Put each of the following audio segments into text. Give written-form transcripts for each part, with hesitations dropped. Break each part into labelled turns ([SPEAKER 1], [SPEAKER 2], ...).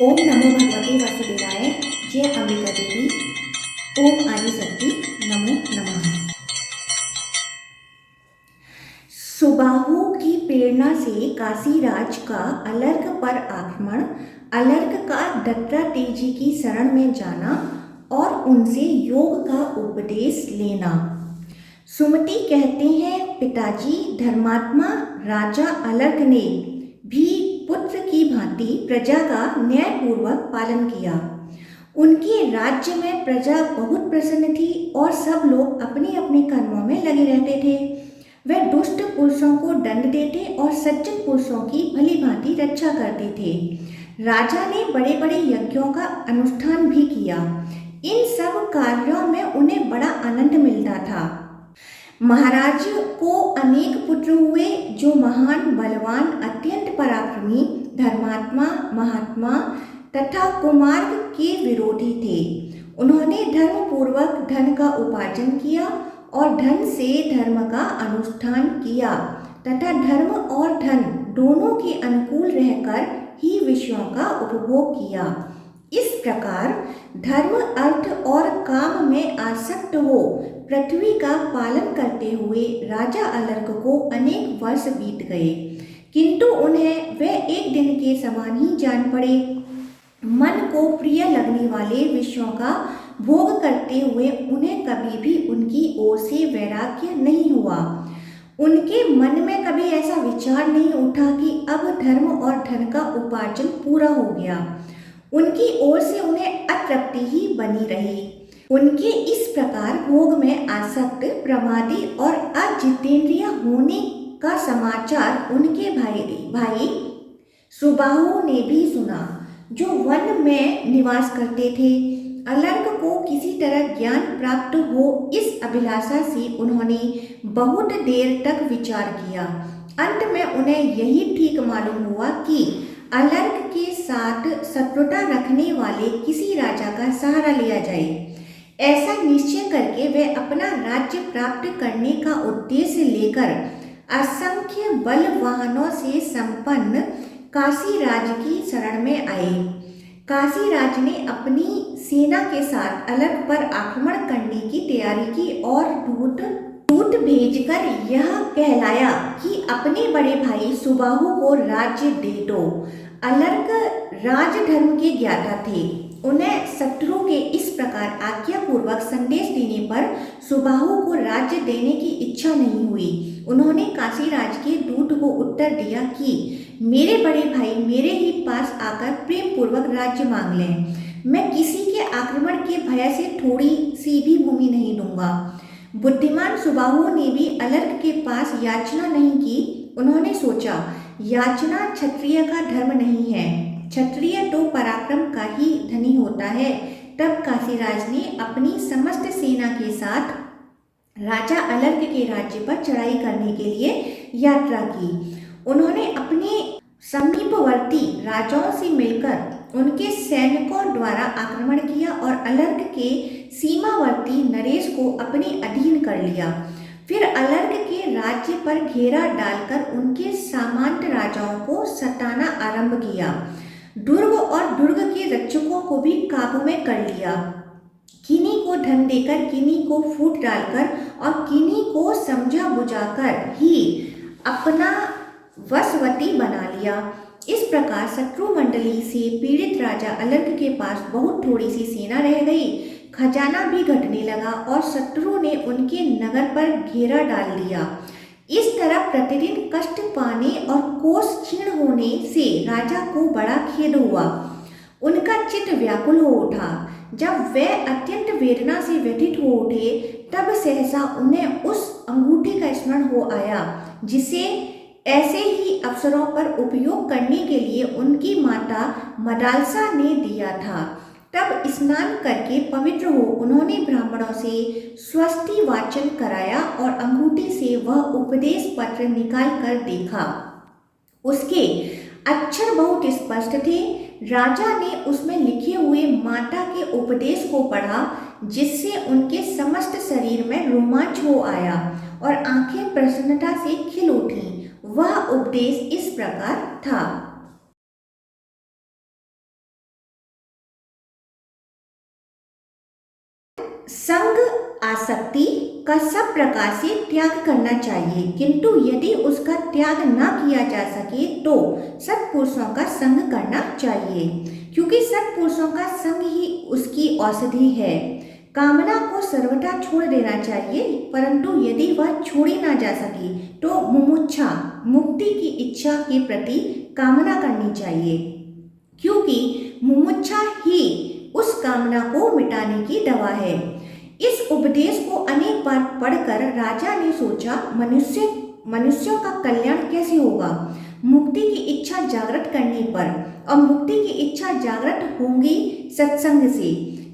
[SPEAKER 1] ओम नमो भगवते वासुदेवाय। जय अंबिका देवी। ओम आदिशक्ति नमो नमः। सुबाहु की प्रेरणा से काशीराज का अलर्क पर आक्रमण, अलर्क का दत्तात्रेय की शरण में जाना और उनसे योग का उपदेश लेना। सुमति कहते हैं, पिताजी धर्मात्मा राजा अलर्क ने भी पुत्र की भांति प्रजा का न्यायपूर्वक पालन किया। उनके राज्य में प्रजा बहुत प्रसन्न थी और सब लोग अपने अपने कर्मों में लगे रहते थे। वे दुष्ट पुरुषों को दंड देते और सज्जन पुरुषों की भली भांति रक्षा करते थे। राजा ने बड़े बड़े यज्ञों का अनुष्ठान भी किया। इन सब कार्यों में उन्हें बड़ा आनंद मिलता था। महाराज को अनेक पुत्र हुए जो महान, बलवान, अत्यंत पराक्रमी, धर्मात्मा, महात्मा तथा कुमार्ग के विरोधी थे। उन्होंने धर्मपूर्वक धन का उपार्जन किया और धन से धर्म का अनुष्ठान किया तथा धर्म और धन दोनों के अनुकूल रहकर ही विषयों का उपभोग किया। इस प्रकार धर्म, अर्थ और काम में आसक्त हो पृथ्वी का पालन करते हुए राजा अलर्क को अनेक वर्ष बीत गए, किंतु उन्हें वे एक दिन के समान ही जान पड़े। मन को प्रिय लगने वाले विषयों का भोग करते हुए उन्हें कभी भी उनकी ओर से वैराग्य नहीं हुआ। उनके मन में कभी ऐसा विचार नहीं उठा कि अब धर्म और धन का उपार्जन पूरा हो गया। उनकी ओर से उन्हें अतृप्ति ही बनी रही। उनके इस प्रकार भोग में आसक्त, प्रमादी और अजितेंद्रिय होने का समाचार उनके भाई सुबाहु ने भी सुना, जो वन में निवास करते थे। अलर्क को किसी तरह ज्ञान प्राप्त हो, इस अभिलाषा से उन्होंने बहुत देर तक विचार किया। अंत में उन्हें यही ठीक मालूम हुआ कि अलर्क के साथ शत्रुता रखने वाले किसी राजा का सहारा लिया जाए। ऐसा निश्चय करके वे अपना राज्य प्राप्त करने का उद्देश्य लेकर असंख्य बल वाहनों से संपन्न काशीराज की शरण में आए। काशीराज ने अपनी सेना के साथ अलर्क पर आक्रमण करने की तैयारी की और दूत भेजकर यह कहलाया कि अपने बड़े भाई सुबाहु को राज्य दे दो। अलर्क राजधर्म के ज्ञाता थे। उन्हें शत्रु के इस प्रकार आज्ञापूर्वक संदेश देने पर सुबाहु को राज्य देने की इच्छा नहीं हुई। उन्होंने काशीराज के दूत को उत्तर दिया कि मेरे बड़े भाई मेरे ही पास आकर प्रेम पूर्वक राज्य मांग लें। मैं किसी के आक्रमण के भय से थोड़ी सी भी भूमि नहीं दूंगा। बुद्धिमान सुबाहु ने भी अलर्क के पास याचना नहीं की। उन्होंने सोचा, याचना क्षत्रिय का धर्म नहीं है, क्षत्रिय तो पराक्रम का ही धनी होता है। तब काशीराज ने अपनी समस्त सेना के साथ राजा अलर्क के राज्य पर चढ़ाई करने के लिए यात्रा की। उन्होंने अपने समीपवर्ती राजाओं से मिलकर उनके सैनिकों द्वारा आक्रमण किया और अलर्क के सीमावर्ती नरेश को अपने अधीन कर लिया। फिर अलर्क के राज्य पर घेरा डालकर उनके सामंत राजाओं को सताना आरंभ किया। दुर्ग और दुर्ग के रक्षकों को भी काबू में कर लिया। किन्हीं को धन देकर, किन्हीं को फूट डालकर और किन्हीं को समझा बुझाकर ही अपना वशवर्ती बना लिया। इस प्रकार शत्रु मंडली से पीड़ित राजा अलर्क के पास बहुत थोड़ी सी सेना रह गई। खजाना भी घटने लगा और शत्रु ने उनके नगर पर घेरा डाल दिया। इस तरह प्रतिदिन कष्ट पाने और कोष क्षीण होने से राजा को बड़ा खेद हुआ। उनका चित्त व्याकुल हो उठा। जब वे अत्यंत वेदना से व्यथित हो उठे, तब सहसा उन्हें उस अंगूठी का स्मरण हो आया जिसे ऐसे ही अवसरों पर उपयोग करने के लिए उनकी माता मदालसा ने दिया था। तब स्नान करके पवित्र हो उन्होंने ब्राह्मणों से स्वस्ति वाचन कराया और अंगूठी से वह उपदेश पत्र निकाल कर देखा। उसके अक्षर बहुत स्पष्ट थे। राजा ने उसमें लिखे हुए माता के उपदेश को पढ़ा, जिससे उनके समस्त शरीर में रोमांच हो आया और आंखें प्रसन्नता से खिल उठी। वह उपदेश इस प्रकार था। का सब प्रकार से त्याग करना चाहिए, किंतु यदि उसका त्याग न किया जा सके तो सत्पुरुषों का संग करना चाहिए, क्योंकि सत्पुरुषों का संग ही उसकी औषधि है। कामना को सर्वथा छोड़ देना चाहिए, परंतु यदि वह छोड़ी ना जा सके तो मुमुक्षा मुक्ति की इच्छा के प्रति कामना करनी चाहिए, क्योंकि मुमुक्षा ही उस कामना को मिटाने की दवा है। इस उपदेश को अनेक बार पढ़कर राजा ने सोचा, मनुष्यों का कल्याण कैसे होगा? मुक्ति की इच्छा जागृत करने पर, और मुक्ति की इच्छा जागृत होंगी सत्संग से।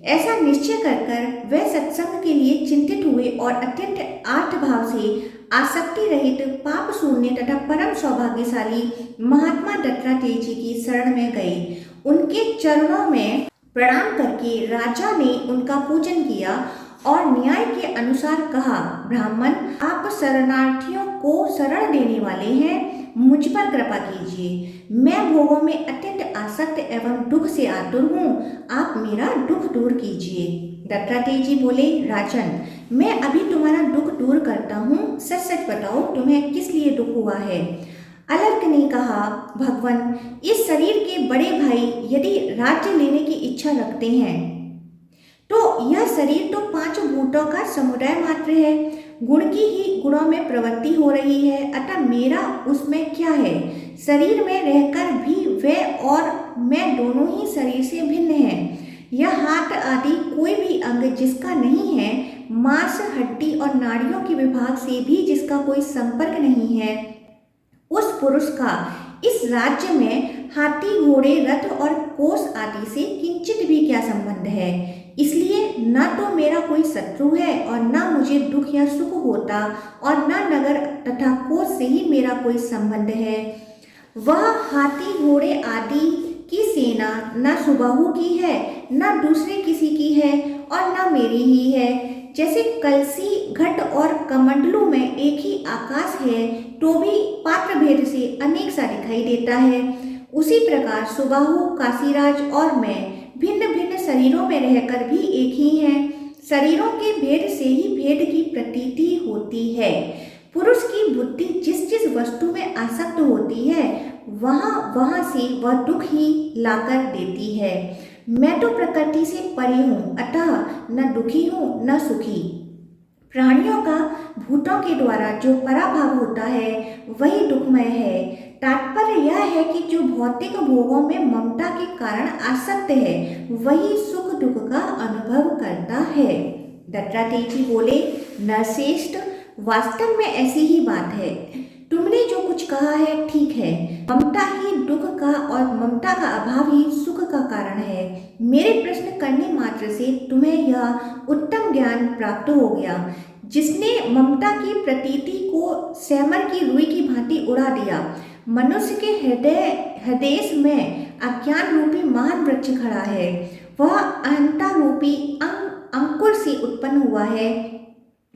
[SPEAKER 1] ऐसा निश्चय कर वे सत्संग के लिए चिंतित हुए और अत्यंत आर्त भाव से आसक्ति रहित, पाप शून्य तथा परम सौभाग्यशाली महात्मा दत्तात्रेय जी की शरण में गए। उनके चरणों में प्रणाम करके राजा ने उनका पूजन किया और न्याय के अनुसार कहा, ब्राह्मण, आप शरणार्थियों को शरण देने वाले हैं, मुझ पर कृपा कीजिए। मैं भोगों में अत्यंत आसक्त एवं दुख से आतुर हूँ, आप मेरा दुख दूर कीजिए। दत्तात्रेय जी बोले, राजन, मैं अभी तुम्हारा दुख दूर करता हूँ, सच सच बताओ तुम्हें किस लिए दुख हुआ है? अलर्क ने कहा, भगवान, इस शरीर के बड़े भाई यदि राज्य लेने की इच्छा रखते हैं तो यह शरीर तो 5 भूतों का समुदाय मात्र है, गुण की ही गुणों में प्रवृत्ति हो रही है, अतः मेरा उसमें क्या है? शरीर में रहकर भी वे और मैं दोनों ही शरीर से भिन्न हैं। यह हाथ आदि कोई भी अंग जिसका नहीं है, मांस, हड्डी और नाड़ियों के विभाग से भी जिसका कोई संपर्क नहीं है, उस पुरुष का इस राज्य में हाथी, घोड़े, रथ और कोष आदि से किंचित भी क्या संबंध है? इसलिए न तो मेरा कोई शत्रु है और न मुझे दुख या सुख होता, और न नगर तथा कोष से ही मेरा कोई संबंध है। वह हाथी, घोड़े आदि की सेना न सुबाहु की है, न दूसरे किसी की है, और न मेरी ही है। जैसे कलसी, घट और कमंडलू में एक ही आकाश है तो भी पात्र भेद से अनेक सा दिखाई देता है, उसी प्रकार सुबाहु, काशीराज और मैं भिन्न भिन्न शरीरों में रहकर भी एक ही हैं। शरीरों के भेद से ही भेद की प्रतीति होती है। पुरुष की बुद्धि जिस जिस वस्तु में आसक्त होती है वहाँ से वह दुख ही लाकर देती है। मैं तो प्रकृति से परे हूँ, अतः न दुखी हूँ न सुखी। प्राणियों का भूतों के द्वारा जो पराभाव होता है वही दुखमय है। तात्पर्य यह है कि जो भौतिक भोगों में ममता के कारण आसक्त है वही सुख दुख का अनुभव करता है। दत्तात्रेय जी बोले, नरश्रेष्ठ, वास्तव में ऐसी ही बात है। तुमने जो कुछ कहा है ठीक है। ममता ही दुख का और ममता का अभाव ही सुख का कारण है। मेरे प्रश्न करने मात्र से तुम्हें यह उत्तम ज्ञान प्राप्त हो गया, जिसने ममता की प्रतीति को सैमर की रुई की भांति उड़ा दिया। मनुष्य के हृदय में अज्ञान रूपी महान वृक्ष खड़ा है। वह अहंता रूपी अंकुर से उत्पन्न हुआ है।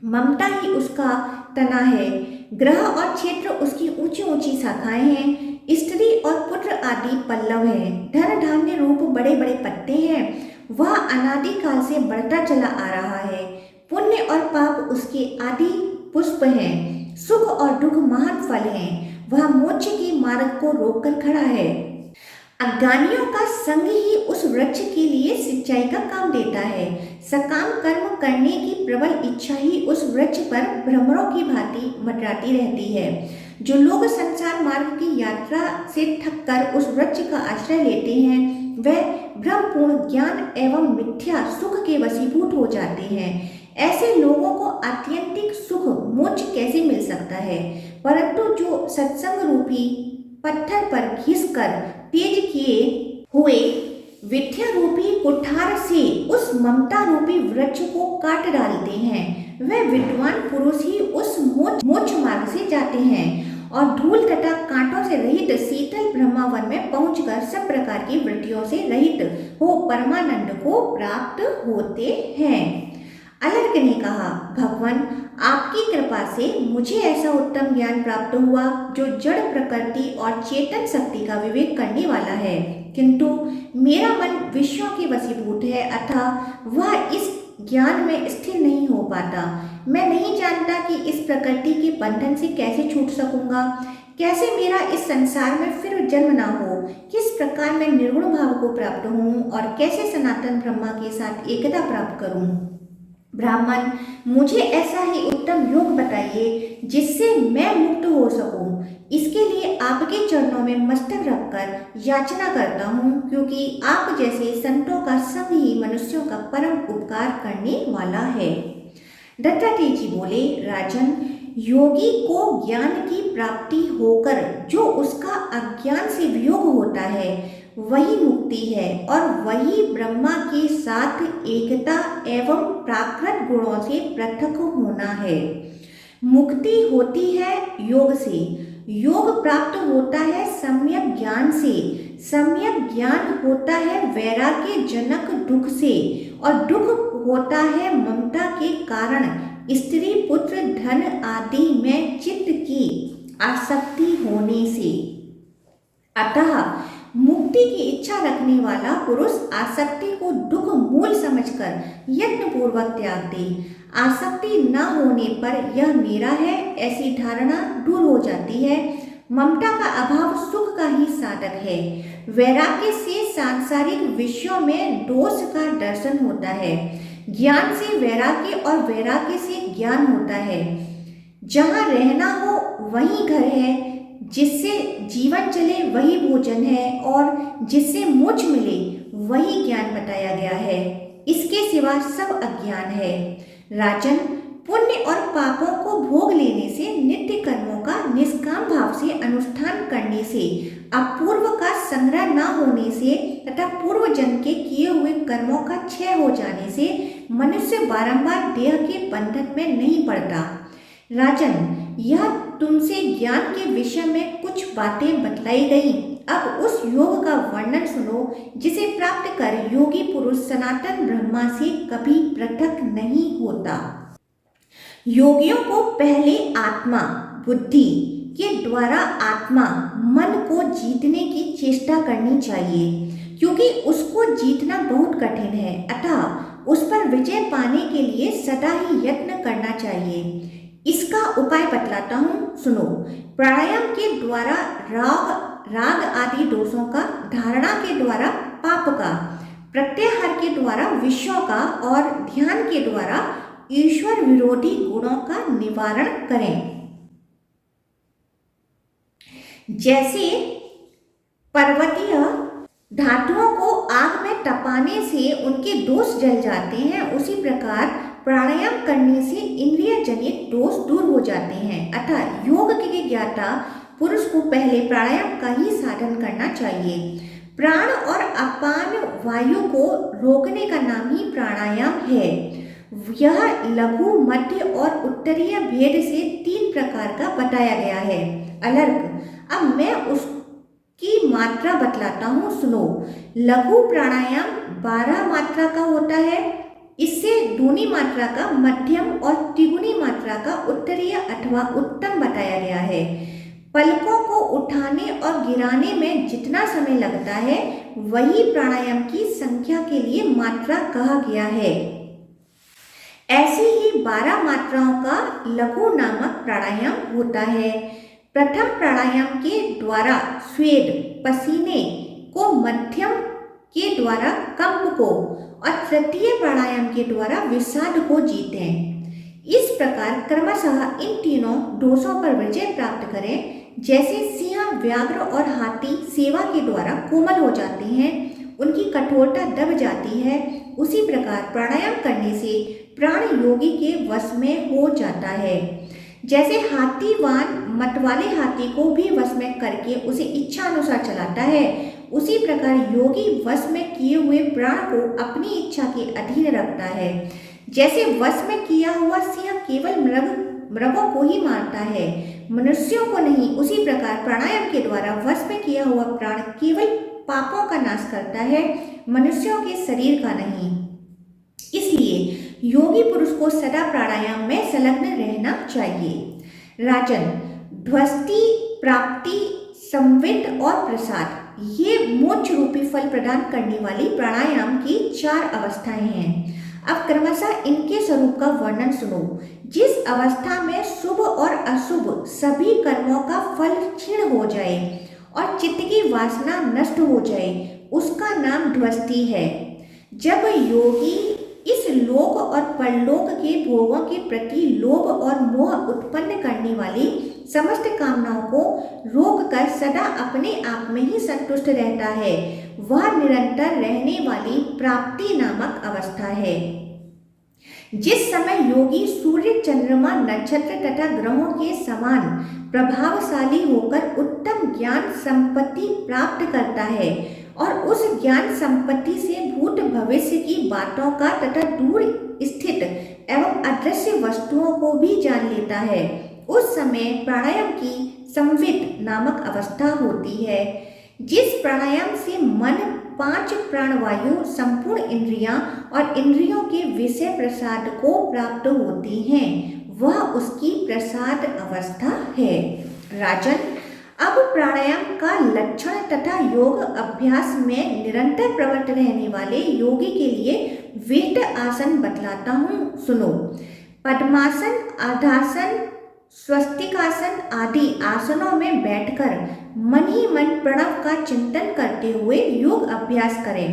[SPEAKER 1] ममता ही उसका तना है। ग्रह और क्षेत्र उसकी ऊंची ऊंची शाखाएं हैं। स्त्री और पुत्र आदि पल्लव हैं। धन धान्य रूप बड़े बड़े पत्ते हैं। वह अनादि काल से बढ़ता चला आ रहा है। पुण्य और पाप उसके आदि पुष्प हैं। सुख और दुख महान फल हैं। वह मोक्ष के मार्ग को रोककर खड़ा है। अज्ञानियों का संग ही उस वृक्ष के लिए सिंचाई का काम देता है। सकाम कर्म करने की प्रबल इच्छा ही उस वृक्ष पर भ्रमरों की भांति मंडराती रहती है। जो लोग संसार मार्ग की यात्रा से थक कर उस वृक्ष का आश्रय लेते हैं वह भ्रमपूर्ण ज्ञान एवं मिथ्या सुख के वशीभूत हो जाते हैं। ऐसे लोगों को आत्यंतिक सुख मोक्ष कैसे मिल सकता है? परंतु जो सत्संग रूपी पत्थर पर घिसकर तेज किए हुए विद्या रूपी कुठार से उस ममता रूपी वृक्ष को काट डालते हैं, वे विद्वान पुरुष ही उस मोक्ष मार्ग से जाते हैं और धूल तथा कांटों से रहित शीतल ब्रह्मावन में पहुंचकर सब प्रकार की वृत्तियों से रहित हो परमानंद को प्राप्त होते हैं। अलर्क ने कहा, भगवान, आपकी कृपा से मुझे ऐसा उत्तम ज्ञान प्राप्त हुआ जो जड़ प्रकृति और चेतन शक्ति का विवेक करने वाला है, किंतु मेरा मन विषयों के वशीभूत है, अतः वह इस ज्ञान में स्थिर नहीं हो पाता। मैं नहीं जानता कि इस प्रकृति के बंधन से कैसे छूट सकूंगा, कैसे मेरा इस संसार में फिर जन्म ना हो, किस प्रकार मैं निर्गुण भाव को प्राप्त हूँ और कैसे सनातन ब्रह्मा के साथ एकता प्राप्त करूँ। ब्राह्मण, मुझे ऐसा ही उत्तम योग बताइए जिससे मैं मुक्त हो सकूं। इसके लिए आपके चरणों में मस्तक रखकर याचना करता हूँ, क्योंकि आप जैसे संतों का संग ही मनुष्यों का परम उपकार करने वाला है। दत्तात्रेय जी बोले, राजन, योगी को ज्ञान की प्राप्ति होकर जो उसका अज्ञान से वियोग होता है वही मुक्ति है और वही ब्रह्मा के साथ एकता एवं प्राकृत गुणों से पृथक होना है। मुक्ति होती है योग से, योग प्राप्त होता है सम्यक ज्ञान से, सम्यक ज्ञान होता है वैराग्य जनक दुख से और दुख होता है ममता के कारण स्त्री पुत्र धन आदि में चित्त की आसक्ति होने से। अतः मुक्ति की इच्छा रखने वाला पुरुष आसक्ति को दुख मूल समझकर यत्न पूर्वक त्याग दे। आसक्ति न होने पर यह मेरा है ऐसी धारणा दूर हो जाती है। ममता का अभाव सुख का ही साधक है। वैराग्य से सांसारिक विषयों में दोष का दर्शन होता है। ज्ञान से वैराग्य और वैराग्य से ज्ञान होता है। जहाँ रहना हो वही घर है, जिससे जीवन चले वही भोजन है और जिससे मोक्ष मिले वही ज्ञान बताया गया है। इसके सिवा सब अज्ञान है। राजन, पुण्य और पापों को भोग लेने से, नित्य कर्मों का निष्काम भाव से अनुष्ठान करने से, अपूर्व का संग्रह न होने से तथा पूर्व जन्म के किए हुए कर्मों का क्षय हो जाने से मनुष्य बारंबार देह के बंधन में नहीं पड़ता। राजन, यह तुमसे ज्ञान के विषय में कुछ बातें बतलाई गई। अब उस योग का वर्णन सुनो जिसे प्राप्त कर योगी पुरुष सनातन ब्रह्मा से कभी पृथक नहीं होता। योगियों को पहले आत्मा बुद्धि के द्वारा आत्मा मन को जीतने की चेष्टा करनी चाहिए, क्योंकि उसको जीतना बहुत कठिन है। अतः उस पर विजय पाने के लिए सदा ही यत्न करना चाहिए। इसका उपाय बतलाता हूँ, सुनो। प्राणायाम के द्वारा राग आदि दोषों का, धारणा के द्वारा पाप का, प्रत्याहार के द्वारा विषयों का और ध्यान के द्वारा ईश्वर विरोधी गुणों का निवारण करें। जैसे पर्वतीय धातुओं को आग में तपाने से उनके दोष जल जाते हैं, उसी प्रकार प्राणायाम करने से इंद्रिय जनित दोष दूर हो जाते हैं। अतः योग के ज्ञाता पुरुष को पहले प्राणायाम का ही साधन करना चाहिए। प्राण और अपान वायु को रोकने का नाम ही प्राणायाम है। यह लघु, मध्य और उत्तरीय भेद से 3 प्रकार का बताया गया है। अलर्क, अब मैं उसकी मात्रा बतलाता हूँ, सुनो। लघु प्राणायाम 12 मात्रा का होता है। इससे दूनी मात्रा का मध्यम और तिगुनी मात्रा का उत्तरीय अथवा उत्तम बताया गया है। पलकों को उठाने और गिराने में जितना समय लगता है वही प्राणायाम की संख्या के लिए मात्रा कहा गया है। ऐसी ही 12 मात्राओं का लघु नामक प्राणायाम होता है। प्रथम प्राणायाम के द्वारा स्वेद पसीने को, मध्यम के द्वारा कंप को और तृतीय प्राणायाम के द्वारा विषाद को जीतें। इस प्रकार क्रमशः इन तीनों दोषों पर विजय प्राप्त करें। जैसे सिंह, व्याघ्र और हाथी सेवा के द्वारा कोमल हो जाते हैं, उनकी कठोरता दब जाती है, उसी प्रकार प्राणायाम करने से प्राण योगी के वश में हो जाता है। जैसे हाथीवान मतवाले हाथी को भी वश में करके उसे इच्छा अनुसार चलाता है, उसी प्रकार योगी वश में किए हुए प्राण को अपनी इच्छा के अधीन रखता है। जैसे वश में किया हुआ सिंह केवल मृगों को ही मारता है, मनुष्यों को नहीं, उसी प्रकार प्राणायाम के द्वारा वश में किया हुआ प्राण केवल पापों का नाश करता है, मनुष्यों के शरीर का नहीं। इसलिए योगी पुरुष को सदा प्राणायाम में संलग्न रहना चाहिए। राजन, ध्वस्ति, प्राप्ति, संवित और प्रसाद, ये मोक्ष रूपी फल प्रदान करने वाली प्राणायाम की 4 अवस्थाएं हैं। अब क्रमशः इनके स्वरूप का वर्णन सुनो। जिस अवस्था में शुभ और अशुभ सभी कर्मों का फल क्षीण हो जाए और चित्त की वासना नष्ट हो जाए, उसका नाम ध्वस्ती है। जब योगी इस लोक और परलोक के भोगों के प्रति लोभ और मोह उत्पन्न करने वाली समस्त कामनाओं को रोककर सदा अपने आप में ही संतुष्ट रहता है, वह निरंतर रहने वाली प्राप्ति नामक अवस्था है। जिस समय योगी सूर्य, चंद्रमा, नक्षत्र तथा ग्रहों के समान प्रभावशाली होकर उत्तम ज्ञान संपत्ति प्राप्त करता है और उस ज्ञान संपत्ति से भूत भविष्य की बातों का तथा दूर स्थित एवं अदृश्य वस्तुओं को भी जान लेता है, उस समय प्राणायाम की संवित नामक अवस्था होती है। जिस प्राणायाम से मन, 5 प्राणवायु, संपूर्ण इंद्रियां और इंद्रियों के विषय प्रसाद को प्राप्त होती हैं, वह उसकी प्रसाद अवस्था है। राजन, अब प्राणायाम का लक्षण तथा योग अभ्यास में निरंतर प्रवृत्त रहने वाले योगी के लिए विहित आसन बतलाता हूँ, सुनो। पद्मासन, अर्धासन, स्वस्तिकासन आदि आसनों में बैठकर मन ही मन प्रणव का चिंतन करते हुए योग अभ्यास करें।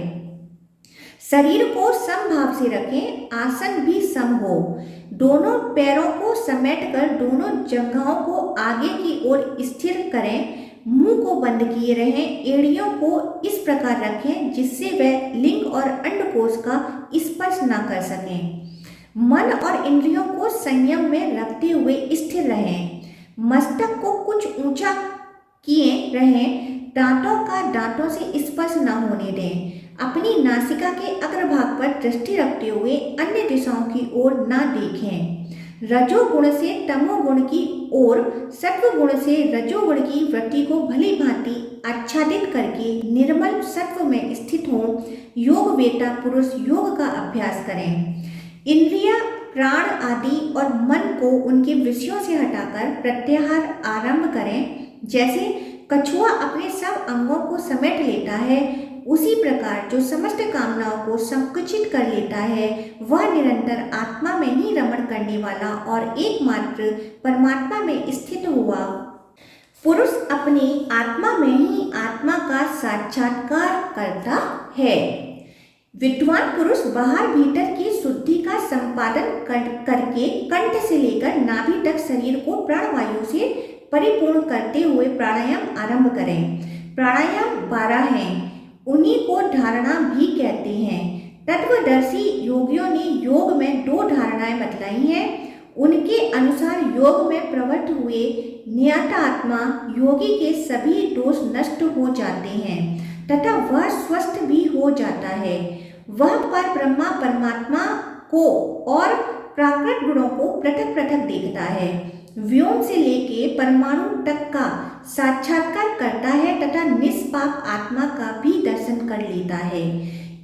[SPEAKER 1] शरीर को समभाव से रखें, आसन भी सम हो। दोनों पैरों को समेटकर दोनों जंघों को आगे की ओर स्थिर करें। मुंह को बंद किए रहें। एड़ियों को इस प्रकार रखें जिससे वह लिंग और अंडकोश का स्पर्श न कर सकें। मन और इंद्रियों को संयम में रखते हुए स्थिर रहें। मस्तक को कुछ ऊंचा किए रहें। दांतों का दांतों से स्पर्श न होने दें। अपनी नासिका के अग्रभाग पर दृष्टि रखते हुए अन्य दिशाओं की ओर न देखें। रजोगुण से तमोगुण की ओर, सत्वगुण से रजोगुण की वृत्ति को भली भांति आच्छादित करके निर्मल सत्व में स्थित हो योग वेता पुरुष योग का अभ्यास करें। इंद्रिया, प्राण आदि और मन को उनके विषयों से हटाकर प्रत्याहार आरंभ करें। जैसे कछुआ अपने सब अंगों को समेट लेता है, उसी प्रकार जो समस्त कामनाओं को संकुचित कर लेता है, वह निरंतर आत्मा में ही रमण करने वाला और एकमात्र परमात्मा में स्थित हुआ पुरुष अपनी आत्मा में ही आत्मा का साक्षात्कार करता है। विद्वान पुरुष बाहर भीतर की शुद्धि का संपादन करके कंठ से लेकर नाभि तक शरीर को प्राणवायु से परिपूर्ण करते हुए प्राणायाम आरंभ करें। प्राणायाम 12 हैं, उन्हीं को धारणा भी कहते हैं। तत्वदर्शी योगियों ने योग में 2 धारणाएं बतलाई हैं। उनके अनुसार योग में प्रवृत्त हुए नियतात्मा योगी के सभी दोष नष्ट हो जाते हैं तथा वह स्वस्थ भी हो जाता है। वह पर ब्रह्मा परमात्मा को और प्राकृत गुणों को पृथक पृथक देखता है। व्योम से लेके परमाणु तक का साक्षात्कार करता है तथा निष्पाप आत्मा का भी दर्शन कर लेता है।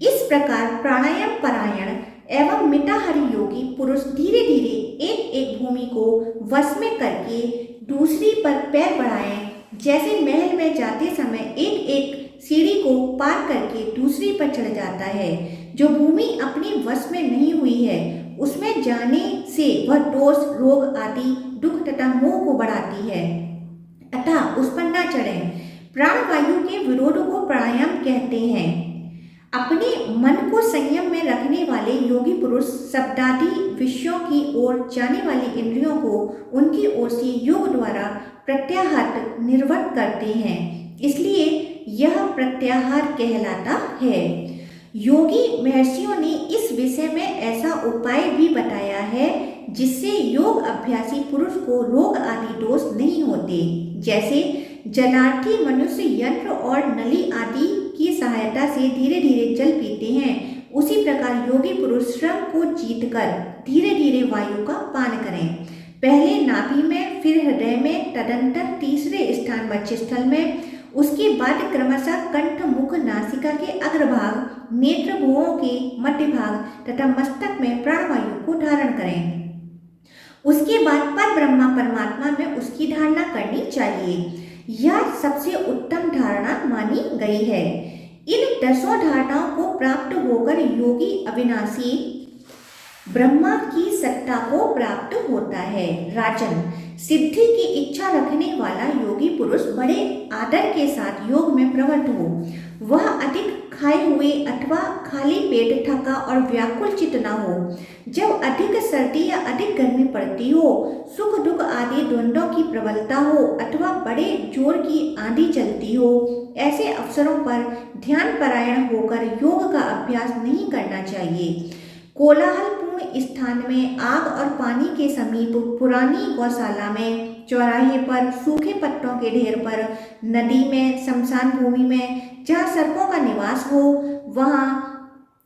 [SPEAKER 1] इस प्रकार प्राणायाम परायण एवं मिताहारी योगी पुरुष धीरे धीरे एक एक भूमि को वश में करके दूसरी पर पैर बढ़ाएं। जैसे महल में जाते समय एक एक सीढ़ी को पार करके दूसरी पर चढ़ जाता है। जो भूमि अपनी वश में नहीं हुई है, उसमें जाने से वह दोष, रोग आदि दुख तथा मोह को बढ़ाती है, अतः उस पर न चढ़ें। प्राणवायु के विरोध को प्राणायाम कहते हैं। अपने मन को संयम में रखने वाले योगी पुरुष शब्दादि विषयों की ओर जाने वाली इंद्रियों को उनकी ओर से योग द्वारा प्रत्याहत निर्वृत्त करते हैं, इसलिए यह प्रत्याहार कहलाता है। योगी महर्षियों ने इस विषय में ऐसा उपाय भी बताया है जिससे योग अभ्यासी पुरुष को रोग आदि दोष नहीं होते। जैसे जलार्थी मनुष्य यंत्र और नली आदि की सहायता से धीरे धीरे जल पीते हैं, उसी प्रकार योगी पुरुष श्रम को जीतकर धीरे धीरे वायु का पान करें। पहले नाभि में, फिर हृदय में, तदंतर तीसरे स्थान वक्षस्थल में, उसके बाद क्रमशः कंठ, मुख, नासिका के अग्रभाग, नेत्र भुवों के मध्य भाग तथा मस्तक में प्राणवायु को धारण करें। उसके बाद पर ब्रह्मा परमात्मा में उसकी धारणा करनी चाहिए। यह सबसे उत्तम धारणा मानी गई है। इन 10 धारणाओं को प्राप्त होकर योगी अविनाशी ब्रह्मा की सत्ता को प्राप्त होता है। राजन, सिद्धि की इच्छा रखने वाला योगी पुरुष बड़े आदर के साथ योग में प्रवृत्त हो। वह अधिक खाए हुए अथवा खाली पेट थका और व्याकुल चित्त न हो। जब अधिक सर्दी या अधिक गर्मी पड़ती हो, सुख दुख आदि द्वंद्वों की प्रबलता हो अथवा बड़े जोर की आंधी चलती हो, ऐसे अवसरों पर ध्यान परायण होकर योग का अभ्यास नहीं करना चाहिए। कोलाहलपूर्ण स्थान में, आग और पानी के समीप, पुरानी गौशाला में, चौराहे पर, सूखे पत्तों के ढेर पर, नदी में, शमशान भूमि में, जहाँ सर्पों का निवास हो, वहाँ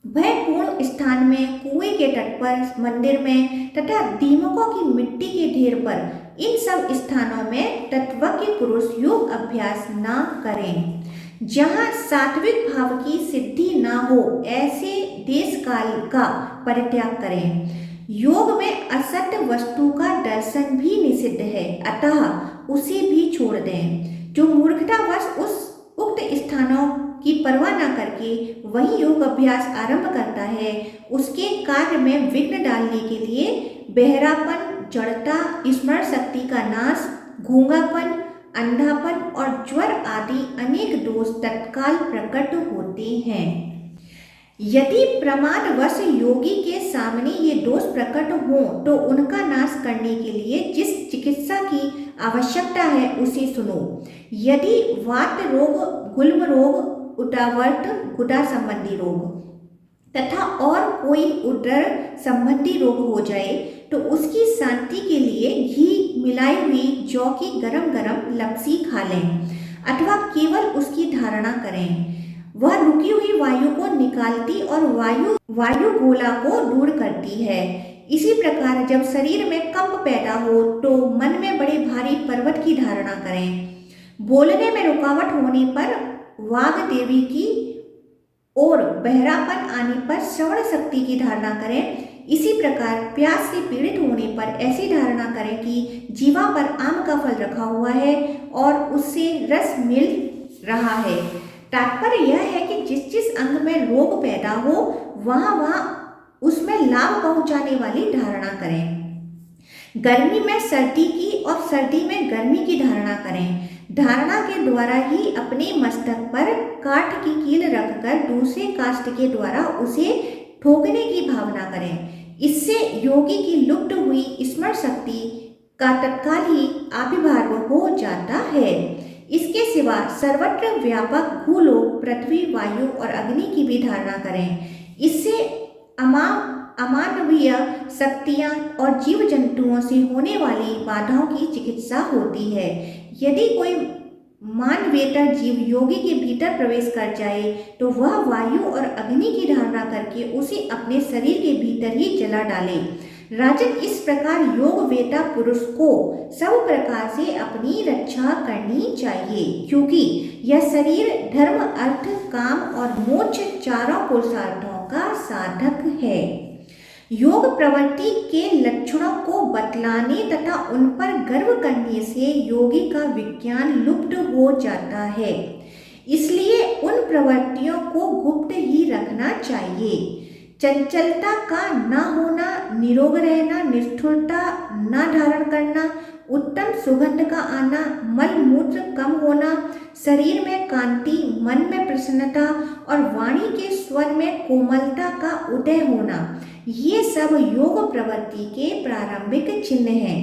[SPEAKER 1] भयपूर्ण स्थान में, कुएं के तट पर, मंदिर में तथा दीमकों की मिट्टी के ढेर पर, इन सब स्थानों में तत्वज्ञ पुरुष योग अभ्यास न करें। जहाँ सात्विक भाव की सिद्धि न हो, ऐसे देश काल का परित्याग करें। योग में असत्य वस्तु का दर्शन भी निषिद्ध है, अतः उसे भी छोड़ दें। जो मूर्खतावश उस उक्त स्थानों की परवाह न करके वही योग अभ्यास आरंभ करता है, उसके कार्य में विघ्न डालने के लिए बहरापन, जड़ता, स्मरण शक्ति का नाश, गूंगापन, अंधापन और ज्वर आदि अनेक दोष तत्काल प्रकट होते हैं। यदि प्रमादवश योगी के सामने ये दोष प्रकट हों तो उनका नाश करने के लिए जिस चिकित्सा की आवश्यकता है उसे सुनो। यदि वात रोग, गुल्म रोग, उदावर्त, गुदा संबंधी रोग तथा और कोई उदर संबंधी रोग हो जाए तो उसकी शांति के लिए घी मिलाई हुई जौ की गरम गरम लपसी खा लें अथवा केवल उसकी धारणा करें। वह रुकी हुई वायु को निकालती और वायु गोला को दूर करती है। इसी प्रकार जब शरीर में कंप पैदा हो तो मन में बड़े भारी पर्वत की धारणा करें। बोलने में रुकावट होने पर वाग देवी की और बहरापन आने पर श्रवण शक्ति की धारणा करें। इसी प्रकार प्यास से पीड़ित होने पर ऐसी धारणा करें कि जीवा पर आम का फल रखा हुआ है और उससे रस मिल रहा है। तात्पर्य यह है कि जिस जिस अंग में रोग पैदा हो वहाँ उसमें लाभ पहुंचाने वाली धारणा करें। गर्मी में सर्दी की और सर्दी में गर्मी की धारणा करें। धारणा के द्वारा ही अपने मस्तक पर काठ की कील रखकर दूसरे काष्ठ के द्वारा उसे ठोकने की भावना करें। इससे योगी की लुप्त हुई स्मरण शक्ति का तत्काल ही आविर्भाव हो जाता है। इसके सिवा सर्वत्र व्यापक भूलोक, पृथ्वी, वायु और अग्नि की भी धारणा करें। इससे अमानवीय शक्तियाँ और जीव जंतुओं से होने वाली बाधाओं की चिकित्सा होती है। यदि कोई मानवेतर जीव योगी के भीतर प्रवेश कर जाए तो वह वायु और अग्नि की धारणा करके उसे अपने शरीर के भीतर ही जला डाले। राजन, इस प्रकार योग वेता पुरुष को सब प्रकार से अपनी रक्षा करनी चाहिए, क्योंकि यह शरीर धर्म, अर्थ, काम और मोक्ष चारों पुरुषार्थों का साधक है। योग प्रवृत्ति के लक्षणों को बतलाने तथा उन पर गर्व करने से योगी का विज्ञान लुप्त हो जाता है। इसलिए उन प्रवृत्तियों को गुप्त ही रखना चाहिए। चंचलता का न होना, निरोग रहना, निष्ठुरता न धारण करना, उत्तम सुगंध का आना, मल मूत्र कम होना, शरीर में कांति, मन में प्रसन्नता और वाणी के स्वर में कोमलता का उदय होना, ये सब योग प्रवृत्ति के प्रारंभिक चिन्ह हैं।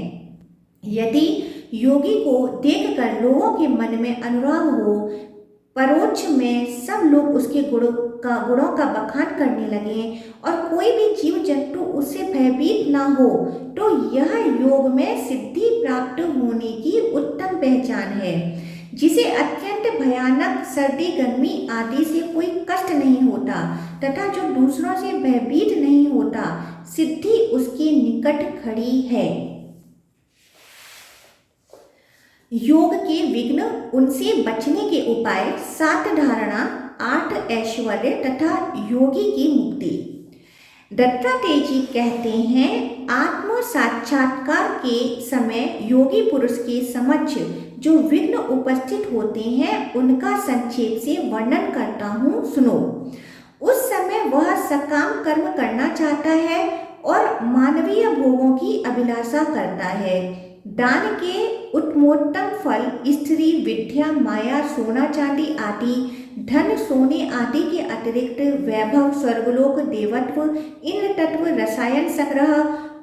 [SPEAKER 1] यदि योगी को देखकर लोगों के मन में अनुराग हो, परोक्ष में सब लोग उसके गुणों का बखान करने लगें और कोई भी जीव जंतु उससे भयभीत न हो, तो यह योग में सिद्धि प्राप्त होने की उत्तम पहचान है। जिसे अत्यंत भयानक सर्दी, गर्मी आदि से कोई कष्ट नहीं होता तथा जो दूसरों से भयभीत नहीं होता, सिद्धि उसके निकट खड़ी है। योग के विघ्न, उनसे बचने के उपाय, 7 धारणा, 8 ऐश्वर्य तथा योगी की मुक्ति। दत्तात्रेय जी कहते हैं, आत्म साक्षात्कार के समय योगी पुरुष के समक्ष जो विघ्न उपस्थित होते हैं उनका संक्षेप से वर्णन करता हूँ, सुनो। उस समय वह सकाम कर्म करना चाहता है और मानवीय भोगों की अभिलाषा करता है। दान के उत्तमोत्तम फल स्त्री, विद्या, माया, सोना चांदी आदि, धन सोने आदि के अतिरिक्त वैभव, स्वर्गलोक, देवत्व, इंद्र तत्व, रसायन संग्रह,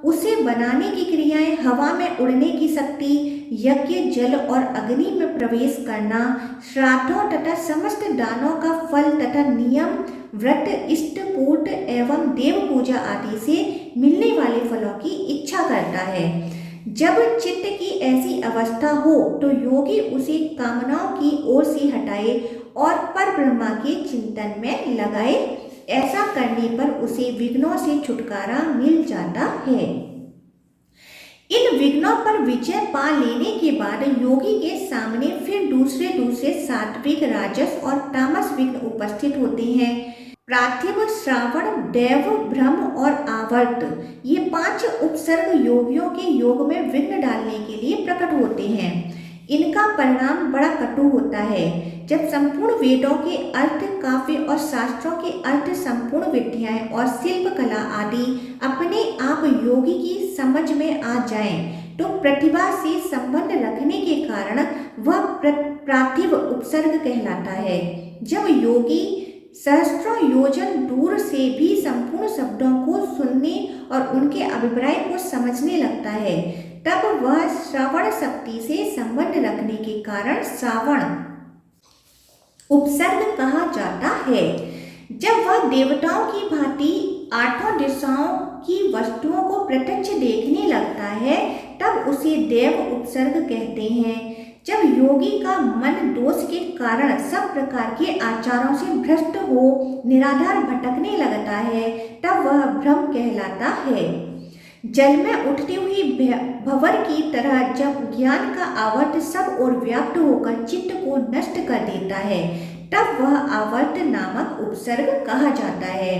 [SPEAKER 1] उसे बनाने की क्रियाएं, हवा में उड़ने की शक्ति, यज्ञ, जल और अग्नि में प्रवेश करना, श्राद्धों तथा समस्त दानों का फल तथा नियम, व्रत, इष्ट पूर्त एवं देव पूजा आदि से मिलने वाले फलों की इच्छा करता है। जब चित्त की ऐसी अवस्था हो तो योगी उसे कामनाओं की ओर से हटाए और पर ब्रह्मा के चिंतन में लगाए। ऐसा करने पर उसे विघ्नों से छुटकारा मिल जाता है। इन विघ्नों पर विजय पा लेने के बाद योगी के सामने फिर दूसरे सात्विक, राजस और तामस विघ्न उपस्थित होते हैं। पार्थिव, श्रावण, दैव, ब्रह्म और आवर्त, ये 5 उपसर्ग योगियों के योग में विघ्न डालने के लिए प्रकट होते हैं। इनका परिणाम बड़ा कटु होता है। जब संपूर्ण वेदों के अर्थ, काव्य और शास्त्रों के अर्थ, संपूर्ण विद्याएं और शिल्प कला आदि अपने आप योगी की समझ में आ जाएं, तो प्रतिभा से संबंध रखने के कारण वह पार्थिव उपसर्ग कहलाता है। जब योगी सहस्त्रों योजन दूर से भी संपूर्ण शब्दों को सुनने और उनके अभिप्राय को समझने लगता है, तब वह श्रवण शक्ति से संबंध रखने के कारण श्रावण उपसर्ग कहा जाता है। जब वह देवताओं की भांति 8 दिशाओं की वस्तुओं को प्रत्यक्ष देखने लगता है, तब उसे देव उपसर्ग कहते हैं। जब योगी का मन दोष के कारण सब प्रकार के आचारों से भ्रष्ट हो निराधार भटकने लगता है, तब वह भ्रम कहलाता है। जल में उठती हुई भंवर की तरह जब ज्ञान का आवर्त सब ओर व्याप्त होकर चित्त को नष्ट कर देता है, तब वह आवर्त नामक उपसर्ग कहा जाता है।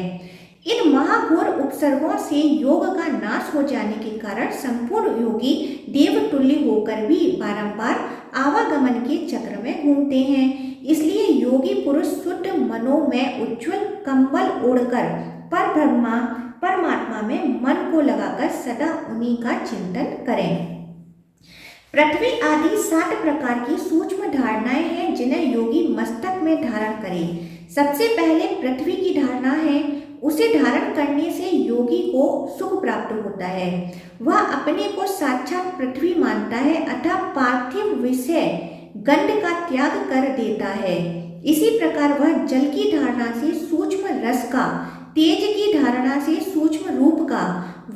[SPEAKER 1] इन महाघोर उपसर्गों से योग का नाश हो जाने के कारण संपूर्ण योगी देवतुल्य होकर भी बारंबार आवागमन के चक्र में घूमते हैं। इसलिए योगी पुरुष शुद्ध मनो में उज्ज्वल कंबल ओढ़कर परमात्मा में मन को लगाकर सदा उन्हीं का चिंतन करें। पृथ्वी आदि 7 प्रकार की सूक्ष्म धारणाएं हैं जिन्हें योगी मस्तक में धारण करे। सबसे पहले पृथ्वी की धारणा है। उसे धारण करने से योगी को सुख प्राप्त होता है। वह अपने को साक्षात पृथ्वी मानता है अतः पार्थिव विषय गंध का त्याग कर देता है। इसी प्रकार वह जल की धारणा से सूक्ष्म रस का, तेज की धारणा से सूक्ष्म रूप का,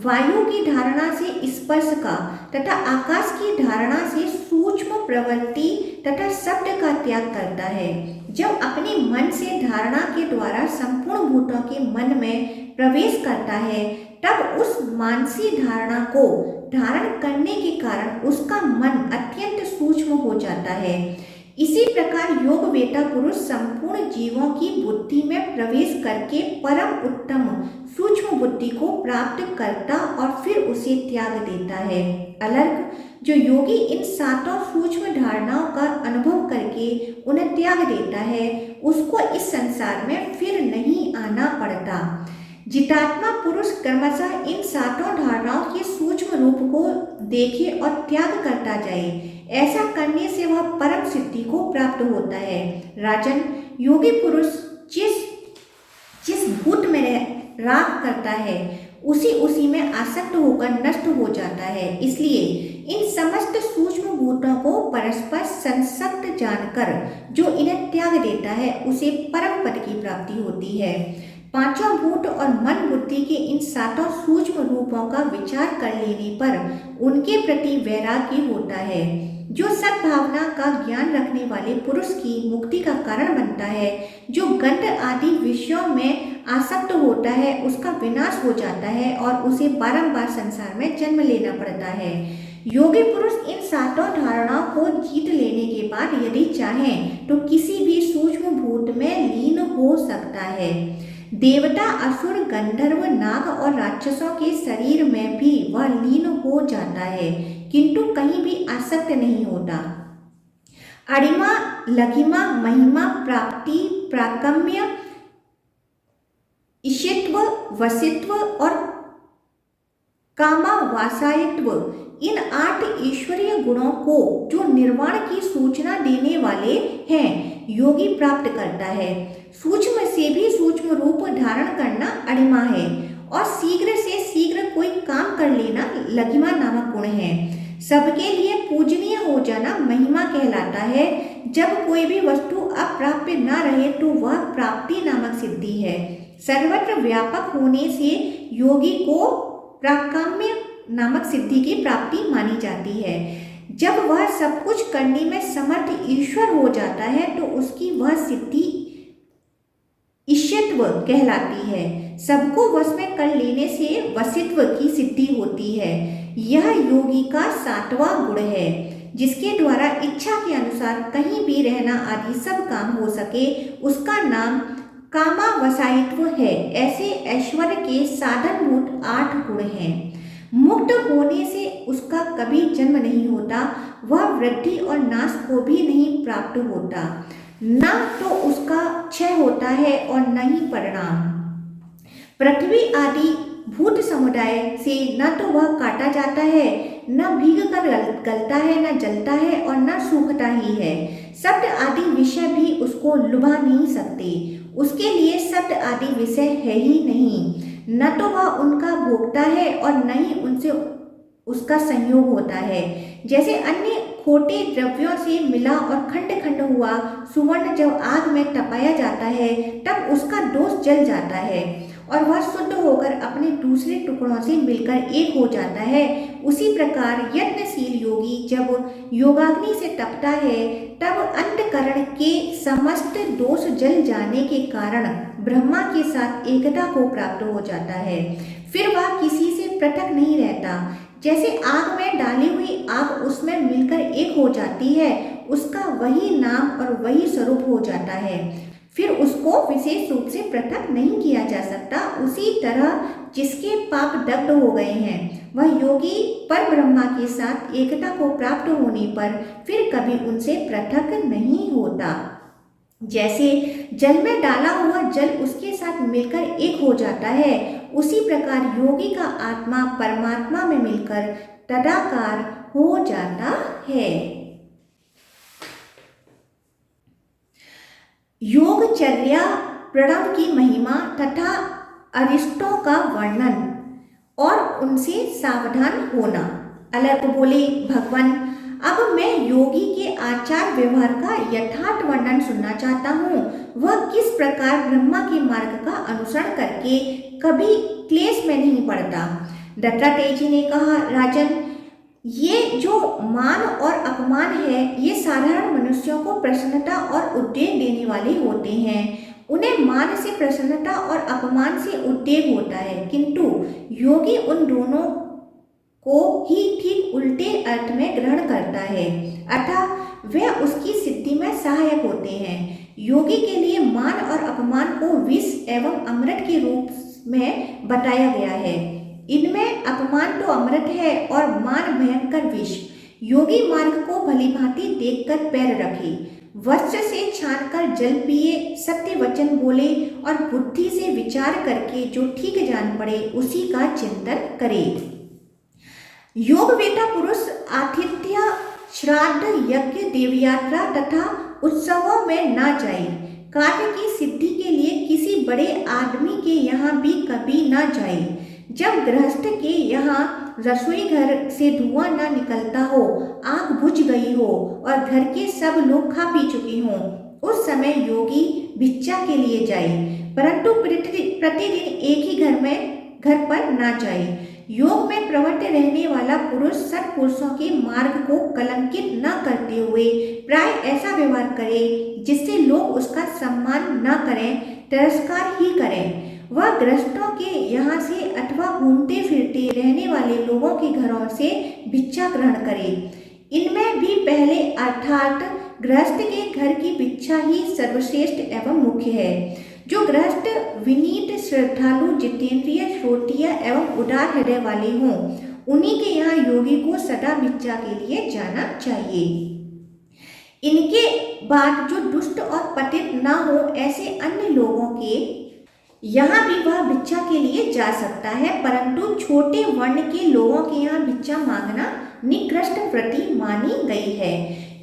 [SPEAKER 1] वायु की धारणा से स्पर्श का तथा आकाश की धारणा से सूक्ष्म प्रवृत्ति तथा शब्द का त्याग करता है। जब अपने मन से धारणा के द्वारा संपूर्ण भूतों के मन में प्रवेश करता है, तब उस मानसी धारणा को धारण करने के कारण उसका मन अत्यंत सूक्ष्म हो जाता है। इसी प्रकार योग वेता पुरुष संपूर्ण जीवों की बुद्धि में प्रवेश करके परम उत्तम सूक्ष्म बुद्धि को प्राप्त करता और फिर उसे त्याग देता है। अलर्क, जो योगी इन 7 सूक्ष्म धारणाओं का अनुभव करके उन्हें त्याग देता है, उसको इस संसार में फिर नहीं आना पड़ता। जितात्मा पुरुष क्रमशः इन 7 धारणाओं के सूक्ष्म रूप को देखे और त्याग करता जाए। ऐसा करने से वह परम सिद्धि को प्राप्त होता है। राजन, योगी पुरुष जिस भूत में राग करता है उसी में आसक्त होकर नष्ट हो जाता है। इसलिए इन समस्त सूक्ष्म भूतों को परस्पर संसक्त जानकर जो इन्हें त्याग देता है उसे परम पद की प्राप्ति होती है। 5 भूत और मन बुद्धि के इन 7 सूक्ष्म रूपों का विचार कर लेने पर उनके प्रति वैराग्य होता है, जो सद्भावना का ज्ञान रखने वाले पुरुष की मुक्ति का कारण बनता है। जो गंध आदि विषयों में आसक्त होता है उसका विनाश हो जाता है और उसे बारंबार संसार में जन्म लेना पड़ता है। योगी पुरुष इन 7 धारणाओं को जीत लेने के बाद यदि चाहें तो किसी भी सूक्ष्म भूत में लीन हो सकता है। देवता, असुर, गंधर्व, नाग और राक्षसों के शरीर में भी वह लीन हो जाता है, किंतु कहीं भी आसक्त नहीं होता। अणिमा, लघिमा, महिमा, प्राप्ति, प्राकम्य, ईशित्व, वसित्व और कामावासायित्व, इन 8 ईश्वरीय गुणों को जो निर्वाण की सूचना देने वाले हैं योगी प्राप्त करता है। सूक्ष्म से भी सूक्ष्म रूप धारण करना अणिमा है और शीघ्र से शीघ्र कोई काम कर लेना लघिमा नामक गुण है। सबके लिए पूजनीय हो जाना महिमा कहलाता है। जब कोई भी वस्तु अप्राप्य न रहे तो वह प्राप्ति नामक सिद्धि है। सर्वत्र व्यापक होने से योगी को प्राकाम्य नामक सिद्धि की प्राप्ति मानी जाती है। जब वह सब कुछ करने में समर्थ ईश्वर हो जाता है तो उसकी वह सिद्धि ईश्वरत्व कहलाती है। सबको वश में कर लेने से वशित्व की सिद्धि होती है। यह योगी का 7वां गुण है, जिसके द्वारा इच्छा के अनुसार कहीं भी रहना आदि सब काम हो सके। उसका नाम कामावसायित्व है। ऐसे ऐश्वर्य के साधनभूत 8 गुण हैं। मुक्त होने से उसका कभी जन्म नहीं होता, वह वृद्धि और नाश को भी नहीं प्राप्त होता, न तो उसका क्षय होता है और न ही परिणाम। पृथ्वी आदि भूत समुदाय से न तो वह काटा जाता है, न भीग कर गलता है, न जलता है और न सूखता ही है। शब्द आदि विषय भी उसको लुभा नहीं सकते। उसके लिए शब्द आदि विषय है ही नहीं। न तो वह उनका भोगता है और न ही उनसे उसका संयोग होता है। जैसे अन्य खोटे द्रव्यों से मिला और खंड खंड हुआ सुवर्ण जब आग में तपाया जाता है तब उसका दोष जल जाता है और वह शुद्ध होकर अपने दूसरे टुकड़ों से मिलकर एक हो जाता है। उसी प्रकार यत्नशील योगी जब योगाग्नि से तपता है तब अंतकरण के समस्त दोष जल जाने के कारण ब्रह्मा के साथ एकता को प्राप्त हो जाता है। फिर वह किसी से पृथक नहीं रहता। जैसे आग में डाली हुई आग उसमें मिलकर एक हो जाती है, उसका वही नाम और वही स्वरूप हो जाता है। फिर उसको विशेष रूप से पृथक नहीं किया जा सकता। उसी तरह जिसके पाप दग्ध हो गए हैं वह योगी पर ब्रह्मा के साथ एकता को प्राप्त होने पर फिर कभी उनसे पृथक नहीं होता। जैसे जल में डाला हुआ जल उसके साथ मिलकर एक हो जाता है, उसी प्रकार योगी का आत्मा परमात्मा में मिलकर तदाकार हो जाता है। योगचर्या प्रणव की महिमा तथा अरिष्टों का वर्णन और उनसे सावधान होना। अलर्क बोले, भगवान अब मैं योगी के आचार व्यवहार का यथार्थ वर्णन सुनना चाहता हूँ। वह किस प्रकार ब्रह्मा के मार्ग का अनुसरण करके कभी क्लेश में नहीं पड़ता। दत्तात्रेय ने कहा, राजन, ये जो मान और अपमान है ये साधारण मनुष्यों को प्रसन्नता और उद्वेग देने वाले होते हैं। उन्हें मान से प्रसन्नता और अपमान से उद्वेग होता है, किंतु योगी उन दोनों को ही ठीक उल्टे अर्थ में ग्रहण करता है, अतः वे उसकी सिद्धि में सहायक होते हैं। योगी के लिए मान और अपमान को विष एवं अमृत के रूप में बताया गया है। इनमें अपमान तो अमृत है और मान भयंकर विष। योगी मार्ग को भलीभांति देखकर पैर रखे, वस्त्र से छानकर जल पिए, सत्य वचन बोले और बुद्धि से विचार करके जो ठीक जान पड़े उसी का चिंतन करे। योग वेता पुरुष आतिथ्य, श्राद्ध, यज्ञ, देवयात्रा तथा उत्सवों में न जाए। कार्य की सिद्धि के लिए किसी बड़े आदमी के यहाँ भी कभी न जाए। जब गृहस्थ के यहाँ रसोई घर से धुआं न निकलता हो, आग बुझ गई हो और घर के सब लोग खा पी चुके हों, उस समय योगी भिक्षा के लिए जाए, परंतु प्रतिदिन एक ही घर पर ना जाए। योग में प्रवृत्त रहने वाला पुरुष सत्पुरुषों के मार्ग को कलंकित न करते हुए प्राय ऐसा व्यवहार करे जिससे लोग उसका सम्मान न करें, तिरस्कार ही करें। वह गृहस्थों के यहाँ से अथवा घूमते फिरते रहने वाले लोगों के घरों से भिक्षा ग्रहण करे। इनमें भी पहले अर्थात गृहस्थ के घर की भिक्षा ही सर्वश्रेष्ठ एवं मुख्य है। जो गृहस्थ विनीत, श्रद्धालु, जितेंद्रिय, श्रोत्रिय एवं उदार हृदय वाले हों, उन्हीं के यहाँ योगी को सदा भिक्षा के लिए जाना चाहिए। इनके बाद जो दुष्ट और पतित न हो, ऐसे अन्य लोगों के यहाँ भी वह भिक्षा के लिए जा सकता है, परंतु छोटे वर्ण के लोगों के यहाँ भिक्षा मांगना निकृष्ट वृत्ति मानी गई है।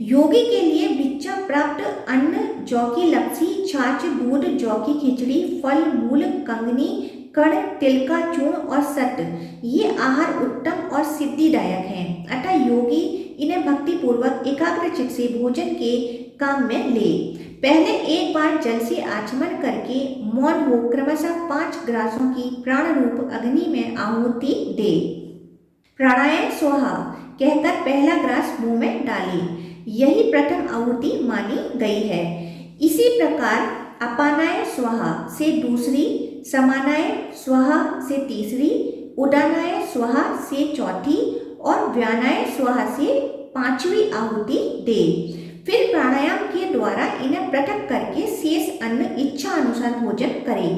[SPEAKER 1] योगी के लिए भिक्षा प्राप्त अन्न जौ की लपसी, छाछ, दूध, जौ की खिचड़ी, फल, मूल, कंगनी, कण, तिल का चूर्ण और सत्त, ये आहार उत्तम और सिद्धिदायक हैं। अतः योगी इन्हें भक्ति पूर्वक एकाग्रचित से भोजन के काम में ले। पहले एक बार जल से आचमन करके मौन हो क्रमशः 5 ग्रासों की प्राण रूप अग्नि में आहुति दे। प्राणायाम स्वाहा कहकर पहला ग्रास मुंह में डाले, यही प्रथम आहुति मानी गई है। इसी प्रकार अपानाय स्वाहा से दूसरी, समानाय स्वाहा से तीसरी, उदानाय स्वाहा से चौथी और व्यानाय स्वाहा से 5वीं आहुति दे। फिर प्राणायाम के द्वारा इन्हें पृथक करके शेष अन्न इच्छा अनुसार भोजन करें।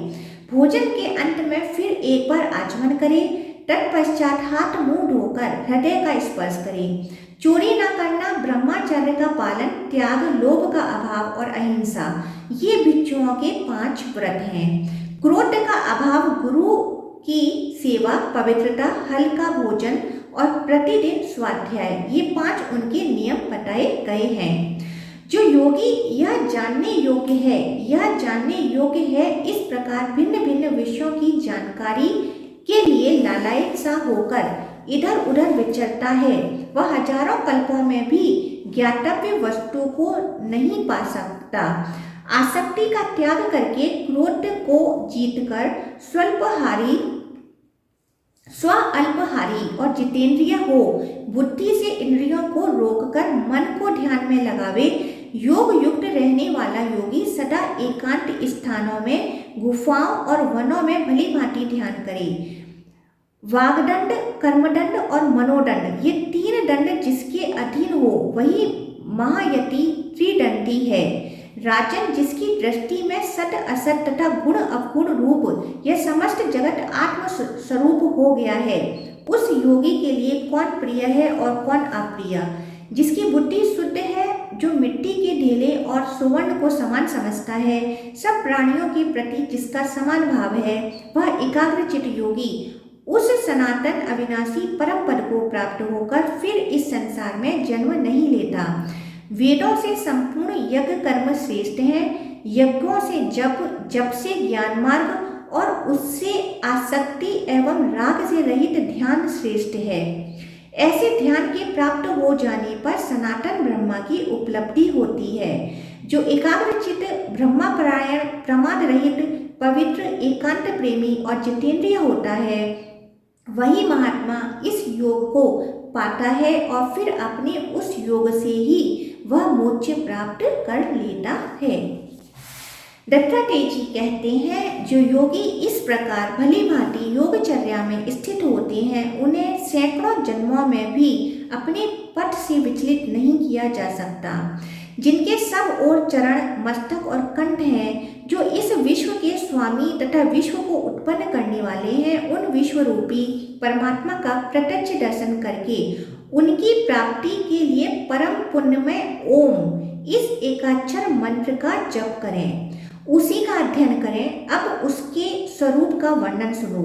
[SPEAKER 1] भोजन के अंत में फिर एक बार आचमन करें, तत्पश्चात हाथ मुंह धोकर हृदय का स्पर्श करें। चोरी न करना, ब्रह्मचर्य का पालन, त्याग, लोभ का अभाव और अहिंसा, ये भिक्षुओं के 5 व्रत हैं। क्रोध का अभाव, गुरु की सेवा, पवित्रता, हल्का भोजन और प्रतिदिन स्वाध्याय, ये 5 उनके नियम बताए गए हैं। जो योगी यह जानने योग्य है इस प्रकार भिन्न भिन्न विषयों की जानकारी के लिए लालायित सा होकर इधर उधर विचरता है, वह हजारों कल्पों में भी ज्ञातव्य वस्तु को नहीं पा सकता। आसक्ति का त्याग करके क्रोध को जीतकर स्व अल्पहारी और जितेंद्रिय हो, बुद्धि से इंद्रियों को रोककर मन को ध्यान में लगावे। योग युक्त रहने वाला योगी सदा एकांत स्थानों में, गुफाओं और वनों में भली भांति ध्यान करे। वागदंड, कर्मदंड और मनोदंड, ये 3 दंड जिसके अधीन हो वही महायति त्रिदंडी है। राजन, जिसकी दृष्टि में सत असत तथा गुण अवगुण रूप यह समस्त जगत आत्म स्वरूप हो गया है, उस योगी के लिए कौन प्रिय है और कौन अप्रिय। जिसकी बुद्धि शुद्ध है, जो मिट्टी के ढेले और सुवर्ण को समान समझता है, सब प्राणियों के प्रति जिसका समान भाव है, वह एकाग्रचित योगी उस सनातन अविनाशी परम पद को प्राप्त होकर फिर इस संसार में जन्म नहीं लेता। वेदों से संपूर्ण यज्ञ कर्म श्रेष्ठ हैं। यज्ञों से जप से ज्ञान मार्ग और उससे आसक्ति एवं राग से रहित ध्यान श्रेष्ठ है। ऐसे ध्यान के प्राप्त हो जाने पर सनातन ब्रह्मा की उपलब्धि होती है। जो एकाग्रचित, ब्रह्मपरायण, प्रमाद रहित, पवित्र, एकांत प्रेमी और जितेंद्रिय होता है, वही महात्मा इस योग को पाता है और फिर अपने उस योग से ही वह मोक्ष प्राप्त कर लेता है। दत्तात्रेय जी कहते हैं, जो योगी इस प्रकार भली भांति योगचर्या में स्थित होते हैं, उन्हें सैकड़ों जन्मों में भी अपने पथ से विचलित नहीं किया जा सकता। जिनके सब ओर चरण, मस्तक और कंठ हैं, जो इस विश्व के स्वामी तथा विश्व को उत्पन्न करने वाले हैं, उन विश्व रूपी परमात्मा का प्रत्यक्ष दर्शन करके उनकी प्राप्ति के लिए परम पुण्यमय ओम, इस एकाक्षर मंत्र का जप करें, उसी का अध्ययन करें। अब उसके स्वरूप का वर्णन सुनो।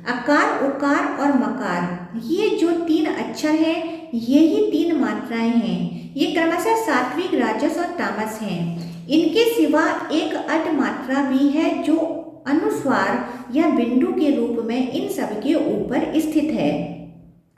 [SPEAKER 1] अकार, उकार और मकार, ये जो 3 अक्षर हैं, ये ही 3 मात्राएं हैं। ये क्रमशः सात्विक, राजस और तामस हैं। इनके सिवा एक अर्ध मात्रा भी है जो अनुस्वार या बिंदु के रूप में इन सब के ऊपर स्थित है।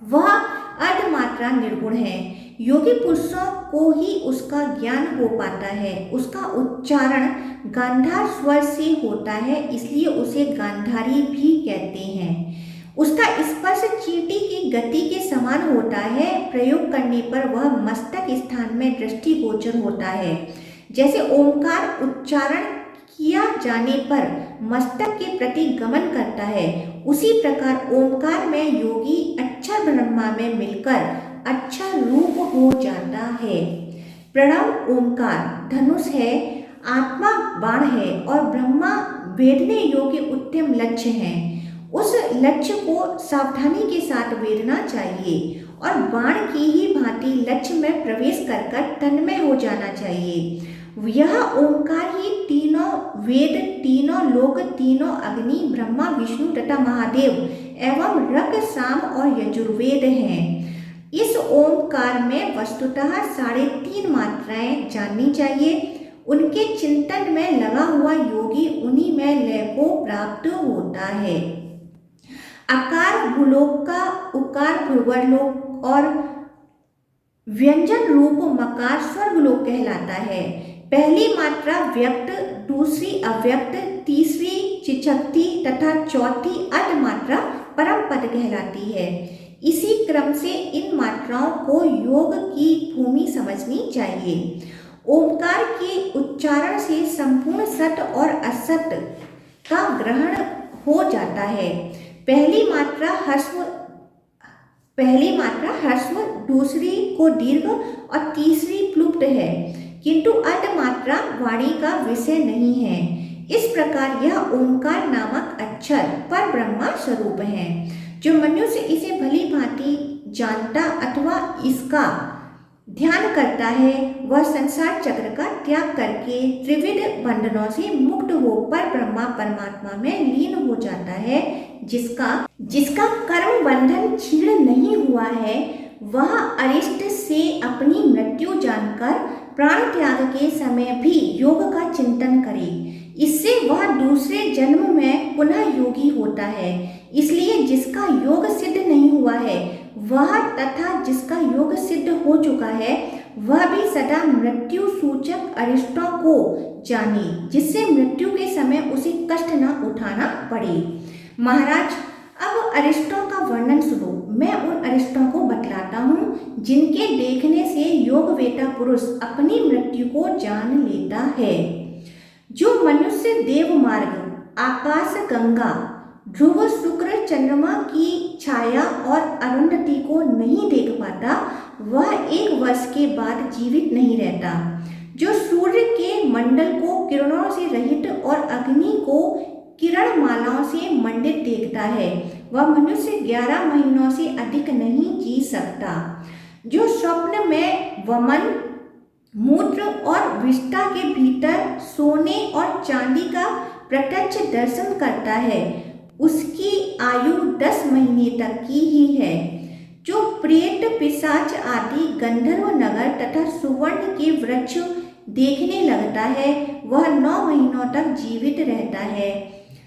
[SPEAKER 1] वह अर्ध मात्रा निर्गुण है। योगी पुरुषों को ही उसका ज्ञान हो पाता है। उसका उच्चारण गांधार स्वर से होता है, इसलिए उसे गांधारी भी कहते हैं। उसका स्पर्श चींटी की गति के समान होता है। प्रयोग करने पर वह मस्तक स्थान में दृष्टिगोचर होता है। जैसे ओंकार उच्चारण किया जाने पर मस्तक के प्रति गमन करता है, उसी प्रकार ओंकार में योगी अक्षर ब्रह्मा में मिलकर अक्षर रूप हो जाता है। प्रणव ओंकार धनुष है, आत्मा बाण है और ब्रह्मा वेदने योग्य उत्तम लक्ष्य है। उस लक्ष्य को सावधानी के साथ वेदना चाहिए और बाण की ही भांति लक्ष्य में प्रवेश कर तन्मय हो जाना चाहिए। यह ओंकार ही तीनों वेद, तीनों लोक, तीनों अग्नि, ब्रह्मा, विष्णु तथा महादेव एवं रक, साम और यजुर्वेद हैं। इस ओंकार में वस्तुतः 3.5 मात्राएं जाननी चाहिए। उनके चिंतन में लगा हुआ योगी उन्हीं में लय को प्राप्त होता है। आकार भूलोक का उकार भूवर्लोक और व्यंजन रूप मकार स्वर्गलोक कहलाता है। पहली मात्रा व्यक्त, दूसरी अव्यक्त, तीसरी चिचक्ति तथा चौथी अर्ध मात्रा परम पद कहलाती है। इसी क्रम से इन मात्राओं को योग की भूमि समझनी चाहिए। ओंकार के उच्चारण से संपूर्ण सत और असत का ग्रहण हो जाता है। पहली मात्रा ह्रस्व, दूसरी को दीर्घ और तीसरी प्लुप्त है, किंतु अर्ध मात्रा वाणी का विषय नहीं है। इस प्रकार यह ओंकार नामक अक्षर पर ब्रह्मा स्वरूप है। जो मनुष्य इसे भली भांति जानता अथवा इसका ध्यान करता है, वह संसार चक्र का त्याग करके त्रिविध बंधनों से मुक्त हो पर ब्रह्मा परमात्मा में लीन हो जाता है। जिसका कर्म बंधन क्षीण नहीं हुआ है, वह अरिष्ट से अपनी मृत्यु जानकर प्राण त्याग के समय भी योग का चिंतन करे। इससे वह दूसरे जन्म में पुनः योगी होता है। इसलिए जिसका योग सिद्ध नहीं हुआ है वह तथा जिसका योग सिद्ध हो चुका है वह भी सदा मृत्यु सूचक अरिष्टों को जाने, जिससे मृत्यु के समय उसे कष्ट न उठाना पड़े। महाराज, अब अरिष्टों का वर्णन सुनो। मैं उन अरिष्टों को बतलाता हूँ जिनके देखने से योगवेता पुरुष अपनी मृत्यु को जान लेता है। जो मनुष्य देव मार्ग, आकाश गंगा, ध्रुव, शुक्र, चंद्रमा की छाया और अरुंधति को नहीं देख पाता, वह 1 वर्ष के बाद जीवित नहीं रहता। जो सूर्य के मंडल को किरणों से रहित और अग्नि को किरण मालाओं से मंडित देखता है, वह मनुष्य 11 महीनों से अधिक नहीं जी सकता। जो स्वप्न में वमन, मूत्र और विष्ठा के भीतर सोने और चांदी का प्रत्यक्ष दर्शन करता है, उसकी आयु 10 महीने तक की ही है। जो प्रेत, पिशाच आदि गंधर्व नगर तथा सुवर्ण के वृक्ष देखने लगता है, वह 9 महीनों तक जीवित रहता है।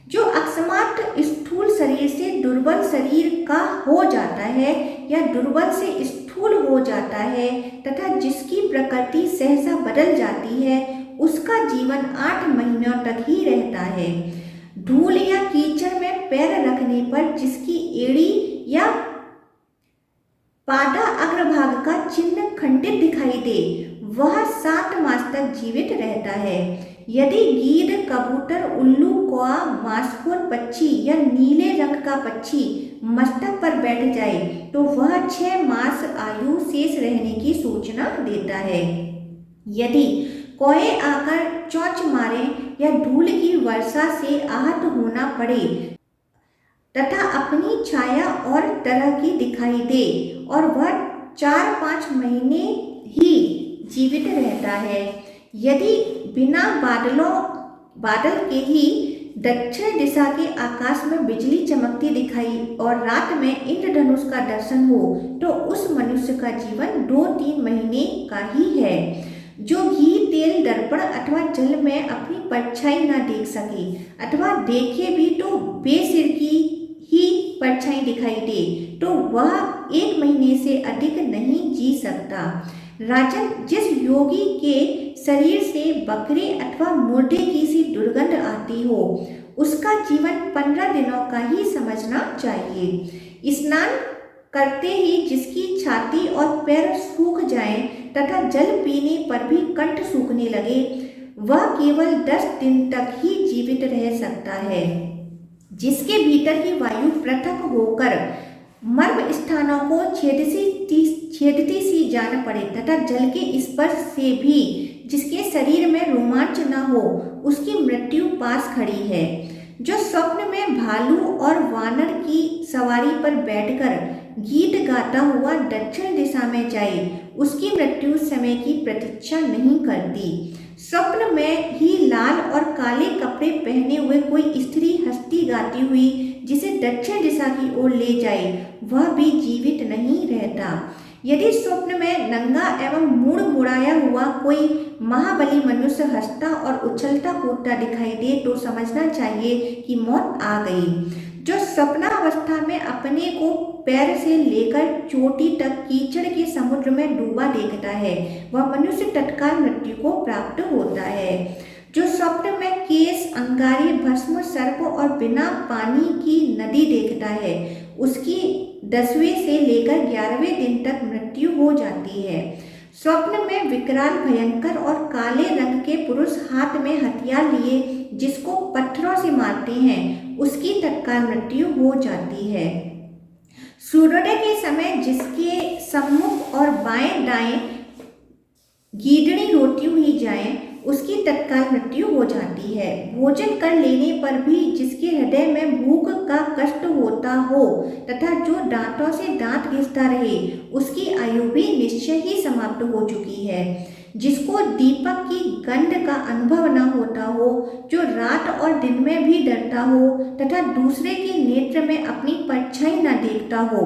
[SPEAKER 1] जो अकस्मात स्थूल शरीर से दुर्बल शरीर का हो जाता है या दुर्बल से स्थूल हो जाता है तथा जिसकी प्रकृति सहसा बदल जाती है, उसका जीवन 8 महीनों तक ही रहता है। धूल या कीचड़ में पैर रखने पर जिसकी एड़ी या पादा अग्रभाग का चिन्ह खंडित दिखाई दे, वह 7 मास तक जीवित रहता है। यदि गीद, कबूतर, उल्लू, कौआ, मांसखोर पक्षी या नीले रंग का पक्षी मस्तक पर बैठ जाए तो वह 6 मास आयु शेष रहने की सूचना देता है। यदि कोए आकर चोंच मारे या धूल की वर्षा से आहत होना पड़े तथा अपनी छाया और तरह की दिखाई दे और वह 4-5 महीने ही जीवित रहता है। यदि बिना बादल के ही दक्षिण दिशा के आकाश में बिजली चमकती दिखाई और रात में इंद्रधनुष का दर्शन हो तो उस मनुष्य का जीवन 2-3 महीने का ही है। जो घी, तेल, दर्पण अथवा जल में अपनी परछाई न देख सके अथवा देखे भी तो बेसिर की ही परछाई दिखाई दे तो वह 1 महीने से अधिक नहीं जी सकता। राजन, जिस योगी के शरीर से बकरे अथवा मुर्दे की सी दुर्गंध आती हो, उसका जीवन 15 दिनों का ही समझना चाहिए। स्नान करते ही जिसकी छाती और पैर सूख जाएं तथा जल पीने पर भी कंठ सूखने लगे, वह केवल 10 दिन तक ही जीवित रह सकता है। जिसके भीतर की वायु पृथक होकर मर्म स्थानों को छेदती सी जान पड़े तथा जल के स्पर्श से भी जिसके शरीर में रोमांच न हो, उसकी मृत्यु पास खड़ी है। जो स्वप्न में भालू और वानर की सवारी पर बैठकर गीत गाता हुआ दक्षिण दिशा में जाए, उसकी मृत्यु समय की प्रतीक्षा नहीं करती। स्वप्न में ही लाल और काले कपड़े पहने हुए कोई स्त्री हंसती गाती हुई जिसे दक्षिण दिशा की ओर ले जाए, वह भी जीवित नहीं रहता। यदि स्वप्न में नंगा एवं मुड़ मुड़ाया हुआ कोई महाबली मनुष्य हंसता और उछलता कूदता दिखाई दे तो समझना चाहिए कि मौत आ गई। जो स्वप्नावस्था में अपने को पैर से लेकर चोटी तक कीचड़ के समुद्र में डूबा देखता है, वह मनुष्य तत्काल मृत्यु को प्राप्त होता है। जो स्वप्न में केस, अंगारे, भस्म, सर्प और बिना पानी की नदी देखता है, उसकी 10वें से लेकर 11वें दिन तक मृत्यु हो जाती है। स्वप्न में विकराल, भयंकर और काले रंग के पुरुष हाथ में हथियार लिए जिसको पत्थरों से मारते हैं, उसकी तत्काल मृत्यु हो जाती है। सूर्योदय के समय जिसके सम्मुख और बाएं दाएं गीदड़ी रोती हुई जाए, उसकी तत्काल मृत्यु हो जाती है। भोजन कर लेने पर भी जिसके हृदय में भूख का कष्ट होता हो तथा जो दांतों से दांत घिसता रहे, उसकी आयु भी निश्चय ही समाप्त हो चुकी है। जिसको दीपक की गंध का अनुभव न होता हो, जो रात और दिन में भी डरता हो तथा दूसरे के नेत्र में अपनी परछाई न देखता हो,